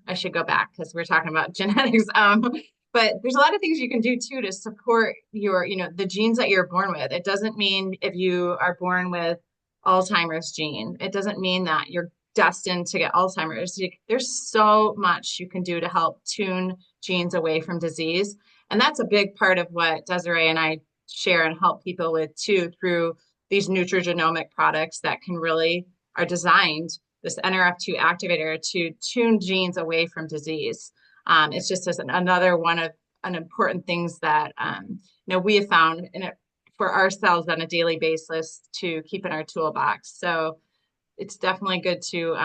I should go back because we're talking about genetics. But there's a lot of things you can do too to support the genes that you're born with. It doesn't mean if you are born with Alzheimer's gene, it doesn't mean that you're destined to get Alzheimer's. There's so much you can do to help tune genes away from disease. And that's a big part of what Desiree and I share and help people with too through these nutrigenomic products that can really are designed this NRF2 activator to tune genes away from disease. It's just as another one of an important things that we have found for ourselves on a daily basis to keep in our toolbox. So it's definitely good to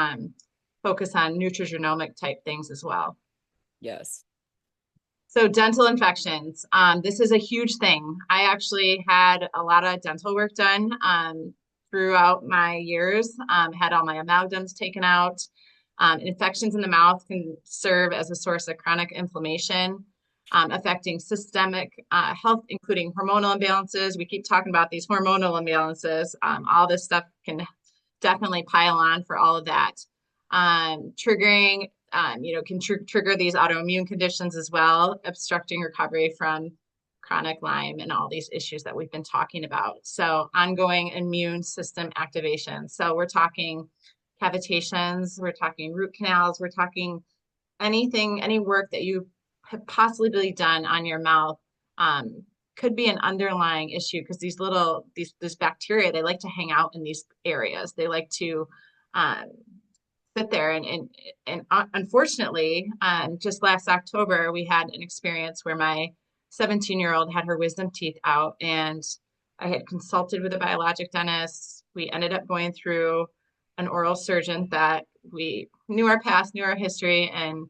focus on nutrigenomic type things as well. Yes. So dental infections, this is a huge thing. I actually had a lot of dental work done throughout my years, had all my amalgams taken out. Infections in the mouth can serve as a source of chronic inflammation, affecting systemic health, including hormonal imbalances. We keep talking about these hormonal imbalances. All this stuff can definitely pile on for all of that. Triggering can trigger these autoimmune conditions as well, obstructing recovery from chronic Lyme and all these issues that we've been talking about. So ongoing immune system activation. So we're talking cavitations, we're talking root canals, we're talking anything, any work that you have possibly done on your mouth could be an underlying issue because these bacteria, they like to hang out in these areas. They like to um, sit there and unfortunately just last October we had an experience where my 17-year-old had her wisdom teeth out, and I had consulted with a biologic dentist. We ended up going through an oral surgeon that we knew our past, knew our history, and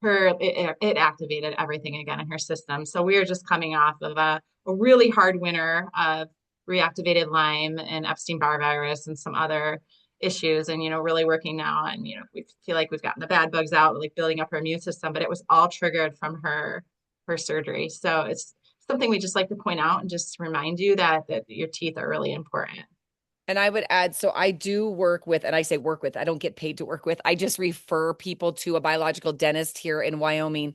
it activated everything again in her system. So we were just coming off of a really hard winter of reactivated Lyme and Epstein-Barr virus and some other issues, and really working now, and we feel like we've gotten the bad bugs out, like building up her immune system, but it was all triggered from her surgery. So it's something we just like to point out and just remind you that your teeth are really important. And I would add, so I do work with, and I say work with, I don't get paid to work with. I just refer people to a biological dentist here in Wyoming.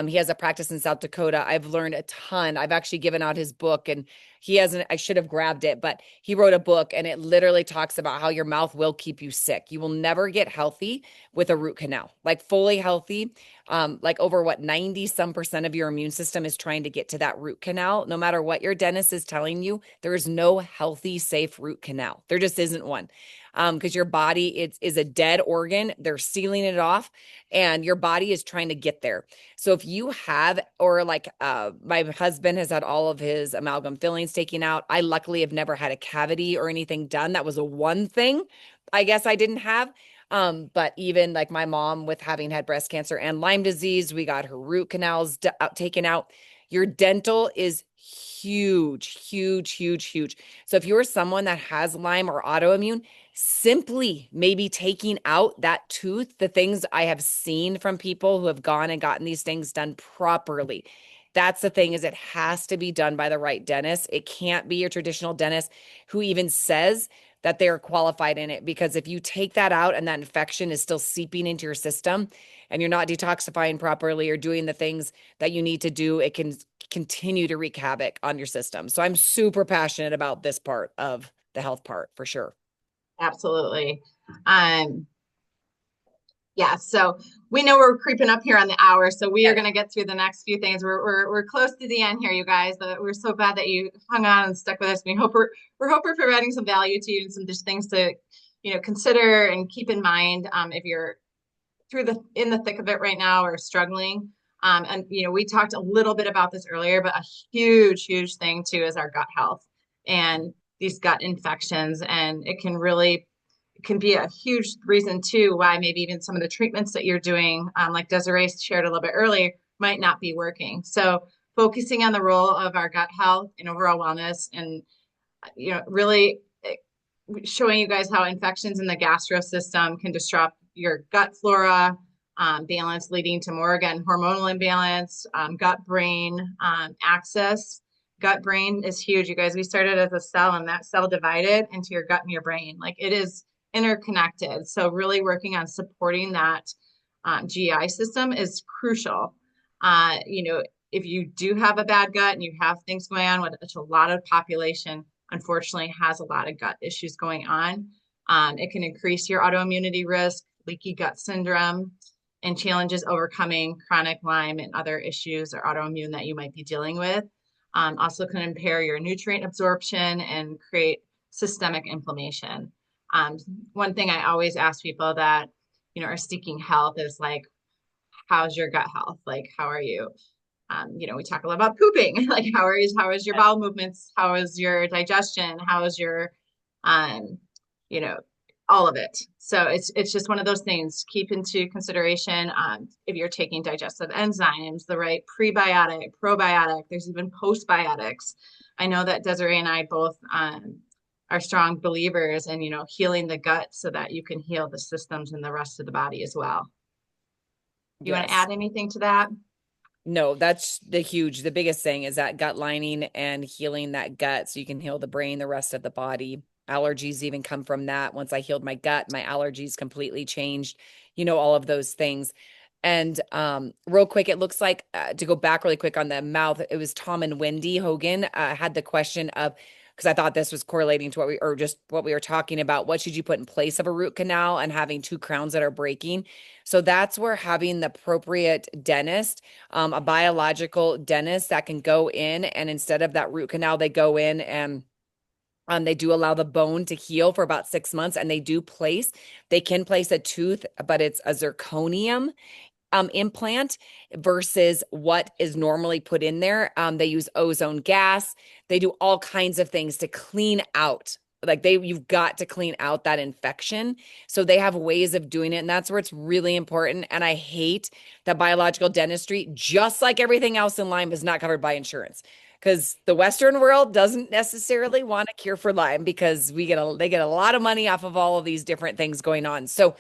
He has a practice in South Dakota. I've learned a ton. I've actually given out his book, and he hasn't, I should have grabbed it, but he wrote a book and it literally talks about how your mouth will keep you sick. You will never get healthy with a root canal, like fully healthy. Like over what 90 some percent of your immune system is trying to get to that root canal. No matter what your dentist is telling you, there is no healthy, safe root canal. There just isn't one. Because your body is a dead organ. They're sealing it off, and your body is trying to get there. So if you have, or like my husband has had all of his amalgam fillings taken out. I luckily have never had a cavity or anything done. That was a one thing I guess I didn't have. But even like my mom with having had breast cancer and Lyme disease, we got her root canals taken out. Your dental is huge, huge, huge, huge. So if you're someone that has Lyme or autoimmune, simply maybe taking out that tooth, the things I have seen from people who have gone and gotten these things done properly. That's the thing, is it has to be done by the right dentist. It can't be your traditional dentist who even says that they're qualified in it, because if you take that out and that infection is still seeping into your system and you're not detoxifying properly or doing the things that you need to do, it can continue to wreak havoc on your system. So I'm super passionate about this part of the health part for sure. Absolutely. Um, Yeah, so we know we're creeping up here on the hour, so we are Yes. going to get through the next few things. We're close to the end here, you guys. But we're so glad that you hung on and stuck with us. We hope we're providing some value to you and some just things to consider and keep in mind if you're through the in the thick of it right now or struggling. And we talked a little bit about this earlier, but a huge thing too is our gut health and these gut infections, and it can be a huge reason too why maybe even some of the treatments that you're doing, like Desiree shared a little bit earlier, might not be working. So focusing on the role of our gut health and overall wellness, and really showing you guys how infections in the gastro system can disrupt your gut flora balance, leading to more, again, hormonal imbalance, gut brain axis. Gut brain is huge, you guys. We started as a cell, and that cell divided into your gut and your brain. Like, it is interconnected. So really working on supporting that GI system is crucial. If you do have a bad gut and you have things going on, which a lot of population unfortunately has a lot of gut issues going on, it can increase your autoimmunity risk, leaky gut syndrome, and challenges overcoming chronic Lyme and other issues or autoimmune that you might be dealing with. Also can impair your nutrient absorption and create systemic inflammation. One thing I always ask people that are seeking health is like, how's your gut health? Like, how are you? We talk a lot about pooping. Like, how is your bowel movements? How is your digestion? How is your, um, you know, all of it. So it's just one of those things. Keep into consideration if you're taking digestive enzymes, the right prebiotic, probiotic. There's even postbiotics. I know that Desiree and I both are strong believers in healing the gut so that you can heal the systems and the rest of the body as well. You want to Yes. add anything to that? No, that's the biggest thing is that gut lining and healing that gut so you can heal the brain, the rest of the body. Allergies even come from that. Once I healed my gut, my allergies completely changed, all of those things. And real quick, it looks like to go back really quick on the mouth, it was Tom and Wendy Hogan had the question of, because I thought this was correlating to what we were talking about. What should you put in place of a root canal and having two crowns that are breaking? So that's where having the appropriate dentist, a biological dentist that can go in, and instead of that root canal, they go in and they do allow the bone to heal for about 6 months, and they can place a tooth, but it's a zirconium implant versus what is normally put in there. They use ozone gas. They do all kinds of things to clean out. You've got to clean out that infection. So they have ways of doing it. And that's where it's really important. And I hate that biological dentistry, just like everything else in Lyme, is not covered by insurance. Because the Western world doesn't necessarily want a cure for Lyme because they get a lot of money off of all of these different things going on. So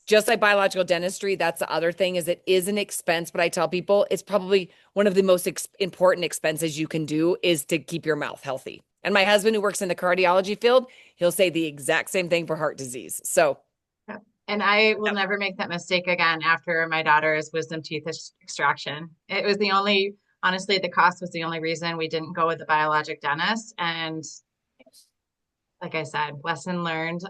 just like biological dentistry, that's the other thing is it is an expense, but I tell people it's probably one of the most important expenses you can do is to keep your mouth healthy. And my husband, who works in the cardiology field, he'll say the exact same thing for heart disease. So, Yeah. And I will yep. never make that mistake again after my daughter's wisdom teeth extraction. It was honestly, the cost was the only reason we didn't go with the biologic dentist. And like I said, lesson learned.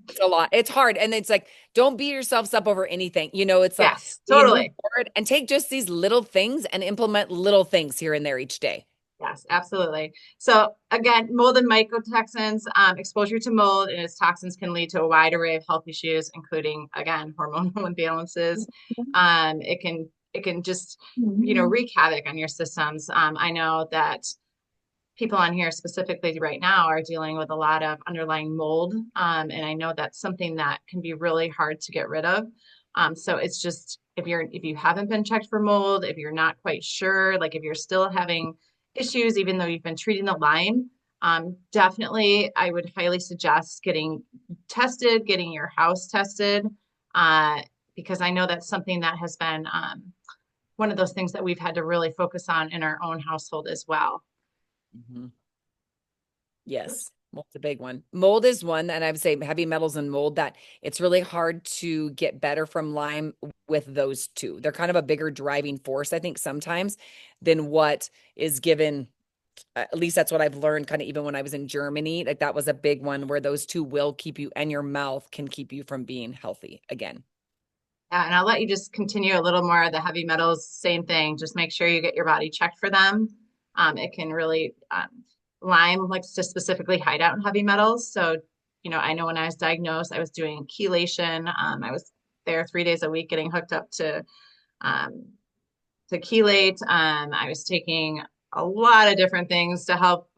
It's a lot. It's hard. And it's like, don't beat yourselves up over anything. It's like Yes, we move totally. forward and take just these little things and implement little things here and there each day. Yes, absolutely. So again, mold and mycotoxins, exposure to mold and its toxins can lead to a wide array of health issues, including, again, hormonal imbalances. It can just, wreak havoc on your systems. I know that people on here specifically right now are dealing with a lot of underlying mold. And I know that's something that can be really hard to get rid of. So it's just if you haven't been checked for mold, if you're not quite sure, like if you're still having issues, even though you've been treating the Lyme, definitely I would highly suggest getting tested, getting your house tested, because I know that's something that has been one of those things that we've had to really focus on in our own household as well. Mhm. Yes, mold's a big one. Mold is one, and I would say heavy metals and mold that it's really hard to get better from Lyme with those two. They're kind of a bigger driving force, I think, sometimes than what is given At least that's what I've learned kind of even when I was in Germany. Like that was a big one where those two will keep you, and your mouth can keep you from being healthy again. Yeah, and I'll let you just continue a little more of the heavy metals, same thing. Just make sure you get your body checked for them. It can really, Lyme likes to specifically hide out in heavy metals. So, I know when I was diagnosed, I was doing chelation. I was there 3 days a week getting hooked up um, to chelate. I was taking a lot of different things to help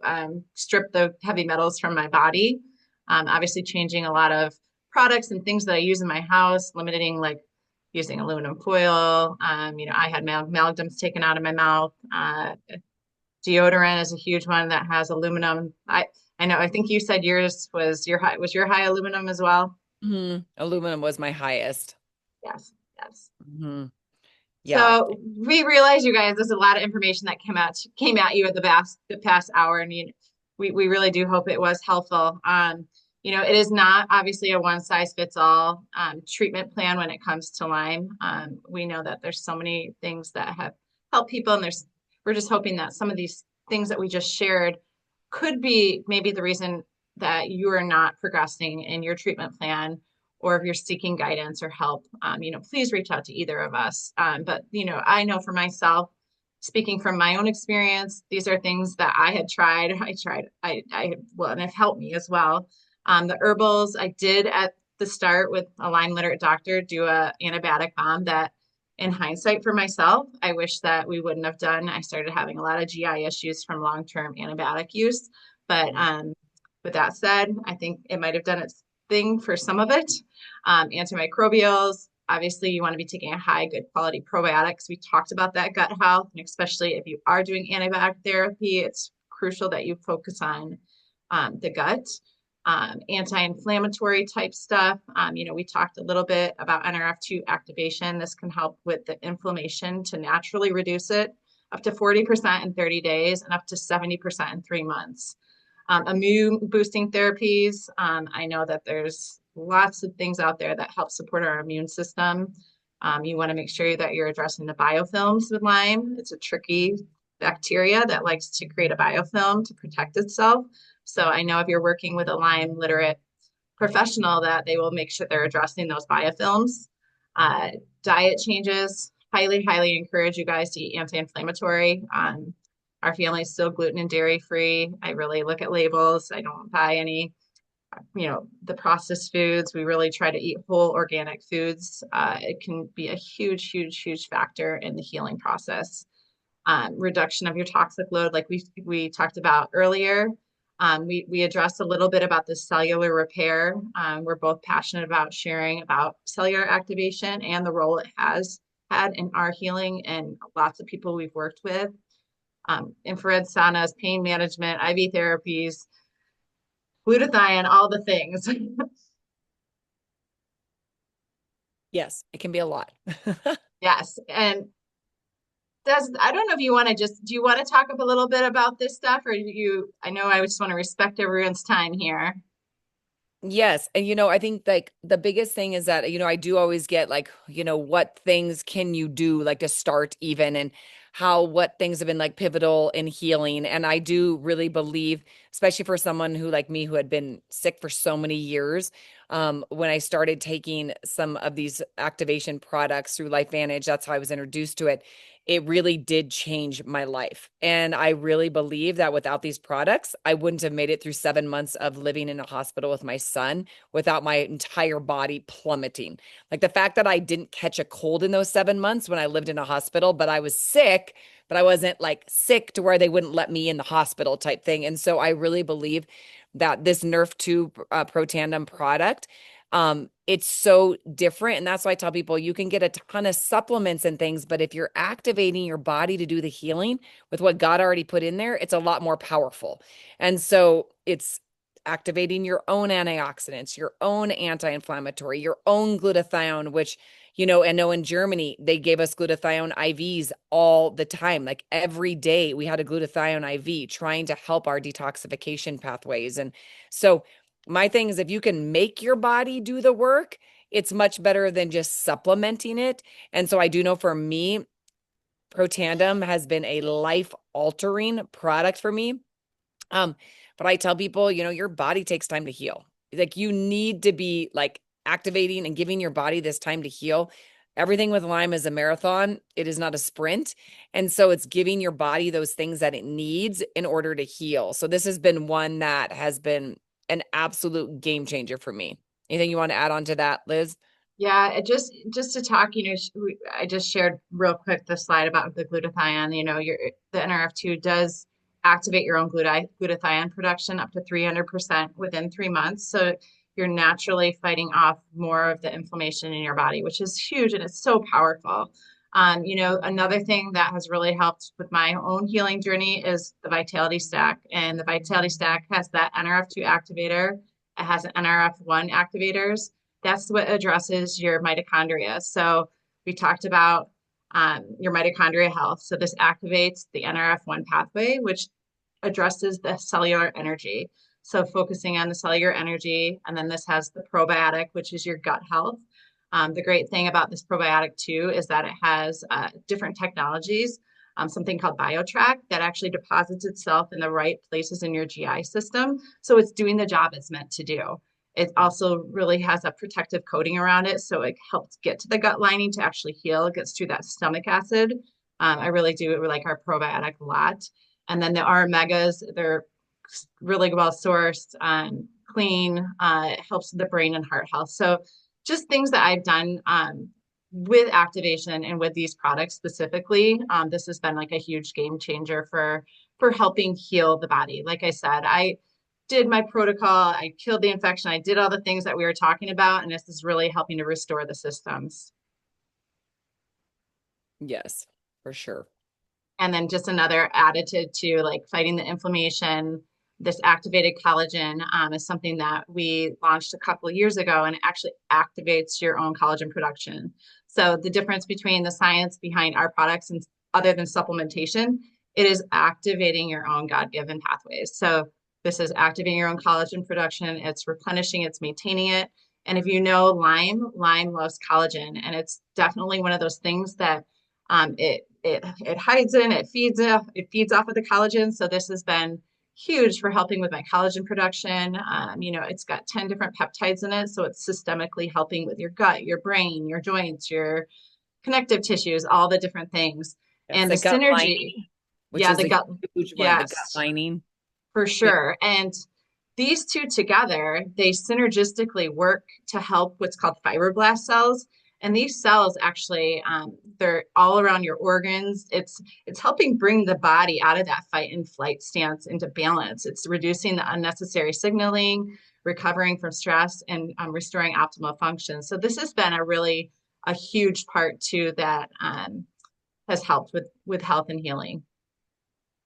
strip the heavy metals from my body. Obviously, changing a lot of products and things that I use in my house, limiting like using aluminum foil. I had amalgams taken out of my mouth. Deodorant is a huge one that has aluminum. I know. I think you said yours was your high aluminum as well. Aluminum was my highest. Yes, yes. Hmm. Yeah. So we realize, you guys, there's a lot of information that came at you at the past hour, and we really do hope it was helpful. It is not obviously a one size fits all treatment plan when it comes to Lyme. We know that there's so many things that have helped people, and we're just hoping that some of these things that we just shared could be maybe the reason that you are not progressing in your treatment plan, or if you're seeking guidance or help, please reach out to either of us. But I know for myself, speaking from my own experience, these are things that I had tried. Well, and have helped me as well. The herbals I did at the start with a Lyme literate doctor do a antibiotic bomb that, in hindsight, for myself, I wish that we wouldn't have done. I started having a lot of GI issues from long-term antibiotic use. But with that said, I think it might have done its thing for some of it. Antimicrobials, obviously, you want to be taking a high, good quality probiotics. We talked about that gut health, and especially if you are doing antibiotic therapy, it's crucial that you focus on the gut. Anti-inflammatory type stuff. We talked a little bit about NRF2 activation. This can help with the inflammation to naturally reduce it up to 40% in 30 days and up to 70% in 3 months. Immune boosting therapies. I know that there's lots of things out there that help support our immune system. You want to make sure that you're addressing the biofilms with Lyme. It's a tricky bacteria that likes to create a biofilm to protect itself. So I know if you're working with a Lyme literate professional, that they will make sure they're addressing those biofilms. Uh, Diet changes. Highly, highly encourage you guys to eat anti-inflammatory. Our family is still gluten and dairy free. I really look at labels. I don't buy any, the processed foods. We really try to eat whole organic foods. It can be a huge, huge, huge factor in the healing process. Reduction of your toxic load, like we talked about earlier. We addressed a little bit about the cellular repair. We're both passionate about sharing about cellular activation and the role it has had in our healing, and lots of people we've worked with. Infrared saunas, pain management, IV therapies, glutathione, all the things. Yes, it can be a lot. Yes. And I don't know if you want to do you want to talk a little bit about this stuff, or I know I just want to respect everyone's time here. Yes. And I think like the biggest thing is that, I do always get like, what things can you do like to start even, and what things have been like pivotal in healing. And I do really believe, especially for someone who like me, who had been sick for so many years, when I started taking some of these activation products through LifeVantage, that's how I was introduced to it. It really did change my life. And I really believe that without these products, I wouldn't have made it through 7 months of living in a hospital with my son without my entire body plummeting. Like the fact that I didn't catch a cold in those 7 months when I lived in a hospital, but I was sick, but I wasn't like sick to where they wouldn't let me in the hospital type thing. And so I really believe that this Nerf 2 Pro Tandem product, it's so different. And that's why I tell people you can get a ton of supplements and things, but if you're activating your body to do the healing with what God already put in there, it's a lot more powerful. And so it's activating your own antioxidants, your own anti-inflammatory, your own glutathione, which, I know in Germany, they gave us glutathione IVs all the time. Like every day we had a glutathione IV trying to help our detoxification pathways. And so my thing is, if you can make your body do the work, it's much better than just supplementing it. And so I do know for me, Protandem has been a life altering product for me. Um, but I tell people, your body takes time to heal. Like you need to be like activating and giving your body this time to heal. Everything with Lyme is a marathon. It is not a sprint. And so it's giving your body those things that it needs in order to heal. So this has been one that has been an absolute game changer for me. Anything you want to add on to that, Liz? Yeah, it just to talk, I just shared real quick the slide about the glutathione. The NRF2 does activate your own glutathione production up to 300% within 3 months. So you're naturally fighting off more of the inflammation in your body, which is huge and it's so powerful. Another thing that has really helped with my own healing journey is the Vitality Stack. And the Vitality Stack has that NRF2 activator. It has an NRF1 activators. That's what addresses your mitochondria. So we talked about your mitochondria health. So this activates the NRF1 pathway, which addresses the cellular energy. So focusing on the cellular energy, and then this has the probiotic, which is your gut health. The great thing about this probiotic too is that it has different technologies, something called BioTrack that actually deposits itself in the right places in your GI system. So it's doing the job it's meant to do. It also really has a protective coating around it, so it helps get to the gut lining to actually heal. It gets through that stomach acid. I really do like our probiotic a lot. And then the R megas, they're really well sourced, clean. It helps with the brain and heart health. So just things that I've done with activation and with these products specifically. This has been like a huge game changer for helping heal the body. Like I said, I did my protocol, I killed the infection, I did all the things that we were talking about, and this is really helping to restore the systems. Yes, for sure. And then just another additive to like fighting the inflammation. This activated collagen is something that we launched a couple of years ago, and it actually activates your own collagen production. So the difference between the science behind our products and other than supplementation, it is activating your own God-given pathways. So this is activating your own collagen production. It's replenishing, it's maintaining it. And if you know Lyme loves collagen, and it's definitely one of those things that it hides in, it feeds off of the collagen. So this has been huge for helping with my collagen production. It's got 10 different peptides in it, so it's systemically helping with your gut, your brain, your joints, your connective tissues, all the different things. Yes, And the the gut synergy, lining, which yeah, is the a gut, huge one, the gut yes, lining. for Yeah. sure. And these two together, they synergistically work to help what's called fibroblast cells. And these cells actually, they're all around your organs. It's helping bring the body out of that fight and flight stance into balance. It's reducing the unnecessary signaling, recovering from stress, and restoring optimal function. So this has been a huge part too that has helped with health and healing.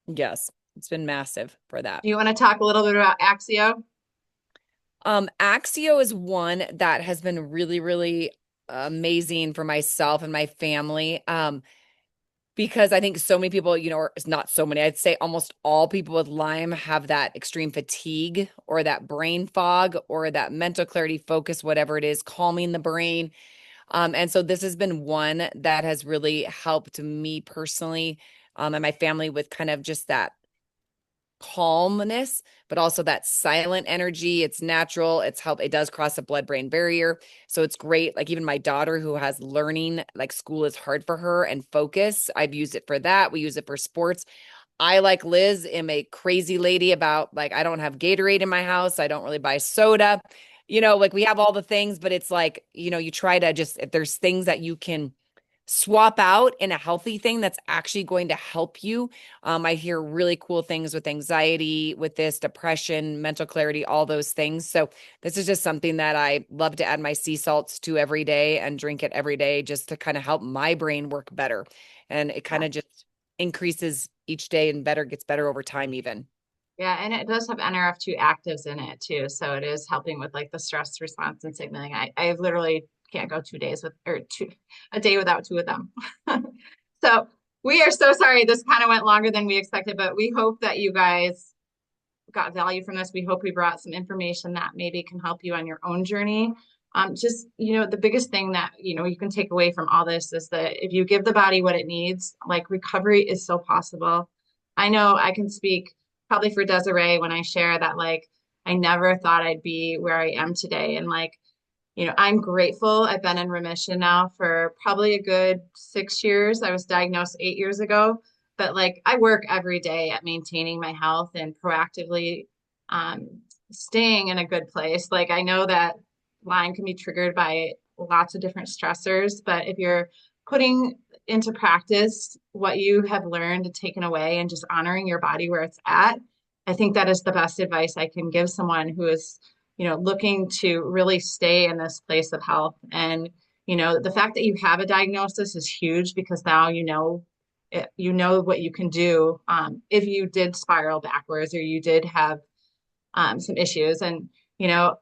Yes, it's been massive for that. Do you want to talk a little bit about Axio? Axio is one that has been really, really amazing for myself and my family. Because I think so many people, or it's not so many, I'd say almost all people with Lyme have that extreme fatigue or that brain fog or that mental clarity focus, whatever it is, calming the brain. And so this has been one that has really helped me personally, and my family with kind of just that calmness, but also that silent energy. It's natural. It does cross the blood-brain barrier. So it's great. Like even my daughter who has learning, like school is hard for her and focus. I've used it for that. We use it for sports. I, like Liz, am a crazy lady about like, I don't have Gatorade in my house. I don't really buy soda. Like we have all the things, but it's like, you try to just, if there's things that you can swap out in a healthy thing that's actually going to help you. I hear really cool things with anxiety, with this depression, mental clarity, all those things. So this is just something that I love to add my sea salts to every day and drink it every day just to kind of help my brain work better. And it kind of just increases each day and gets better over time even. Yeah, and it does have NRF2 actives in it too. So it is helping with like the stress response and signaling. I literally can't go 2 days a day without two of them. So we are so sorry. This kind of went longer than we expected, but we hope that you guys got value from this. We hope we brought some information that maybe can help you on your own journey. Just, the biggest thing that, you can take away from all this is that if you give the body what it needs, like recovery is so possible. I know I can speak probably for Desiree when I share that, like, I never thought I'd be where I am today. And like, I'm grateful. I've been in remission now for probably a good 6 years. I was diagnosed 8 years ago, but like I work every day at maintaining my health and proactively um, staying in a good place. Like I know that Lyme can be triggered by lots of different stressors, but if you're putting into practice what you have learned and taken away and just honoring your body where it's at, I think that is the best advice I can give someone who is looking to really stay in this place of health. And, the fact that you have a diagnosis is huge because now you know what you can do if you did spiral backwards or you did have some issues. And, you know,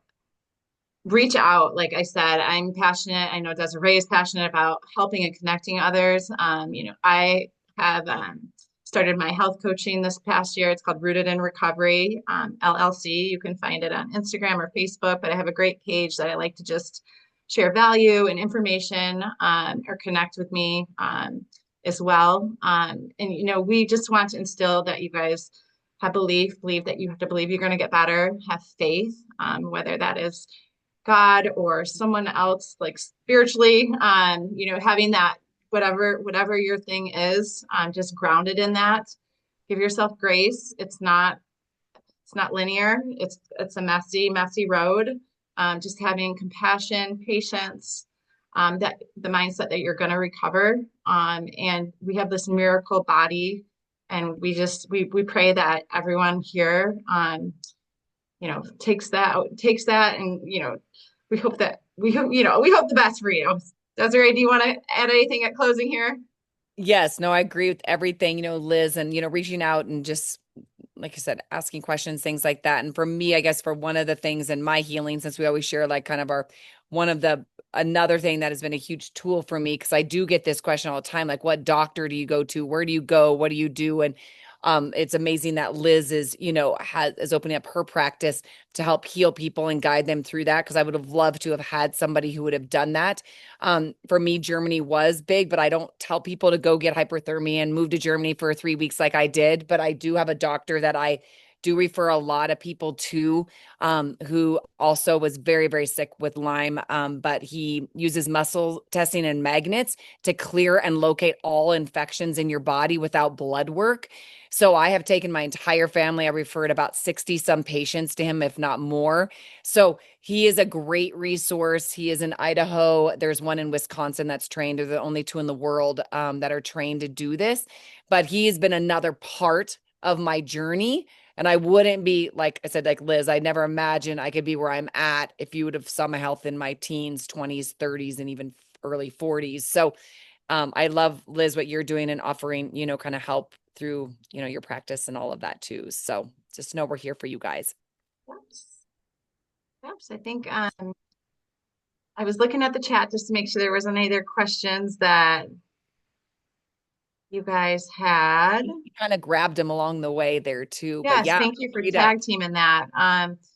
reach out. Like I said, I'm passionate. I know Desiree is passionate about helping and connecting others. I have started my health coaching this past year. It's called Rooted in Recovery, LLC. You can find it on Instagram or Facebook, but I have a great page that I like to just share value and information or connect with me as well. We just want to instill that you guys have believe that you have to believe you're going to get better, have faith, whether that is God or someone else, like spiritually, having that whatever your thing is, just grounded in that. Give yourself grace. It's not linear. It's a messy road. Just having compassion, patience, that the mindset that you're going to recover. And we have this miracle body, and we pray that everyone here, takes that, and we hope the best for you. Desiree, do you want to add anything at closing here? Yes, no, I agree with everything, Liz, and, reaching out and just, like I said, asking questions, things like that. And for me, I guess for one of the things in my healing, since we always share like kind of one of the, another thing that has been a huge tool for me, because I do get this question all the time, like, what doctor do you go to? Where do you go? What do you do? And it's amazing that Liz is opening up her practice to help heal people and guide them through that. Cause I would have loved to have had somebody who would have done that. For me, Germany was big, but I don't tell people to go get hyperthermia and move to Germany for 3 weeks like I did. But I do have a doctor that I do refer a lot of people to, who also was very, very sick with Lyme. But he uses muscle testing and magnets to clear and locate all infections in your body without blood work. So I have taken my entire family. I referred about 60 some patients to him, if not more. So he is a great resource. He is in Idaho. There's one in Wisconsin that's trained. They're the only two in the world that are trained to do this. But he has been another part of my journey. And I wouldn't be, like I said, like Liz, I never imagined I could be where I'm at if you would have saw my health in my teens, 20s, 30s, and even early 40s. So I love, Liz, what you're doing and offering, kind of help through, your practice and all of that too. So just know we're here for you guys. Yes. Yes, I think I was looking at the chat just to make sure there wasn't any other questions that you guys had. You kind of grabbed them along the way there too. But Yes, yeah, thank feel you for free to, tag teaming that.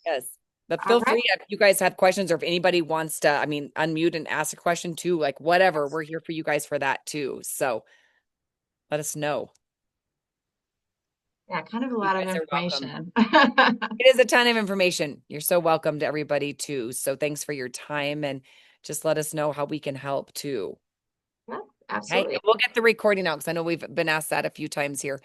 yes. But All feel right. free if you guys have questions or if anybody wants to, unmute and ask a question too, like whatever, Yes. we're here for you guys for that too. So let us know. Yeah, kind of a You lot of guys are welcome. information. It is a ton of information. You're so welcome to everybody too. So thanks for your time and just let us know how we can help too. Yeah, Okay. absolutely. And we'll get the recording out because I know we've been asked that a few times here.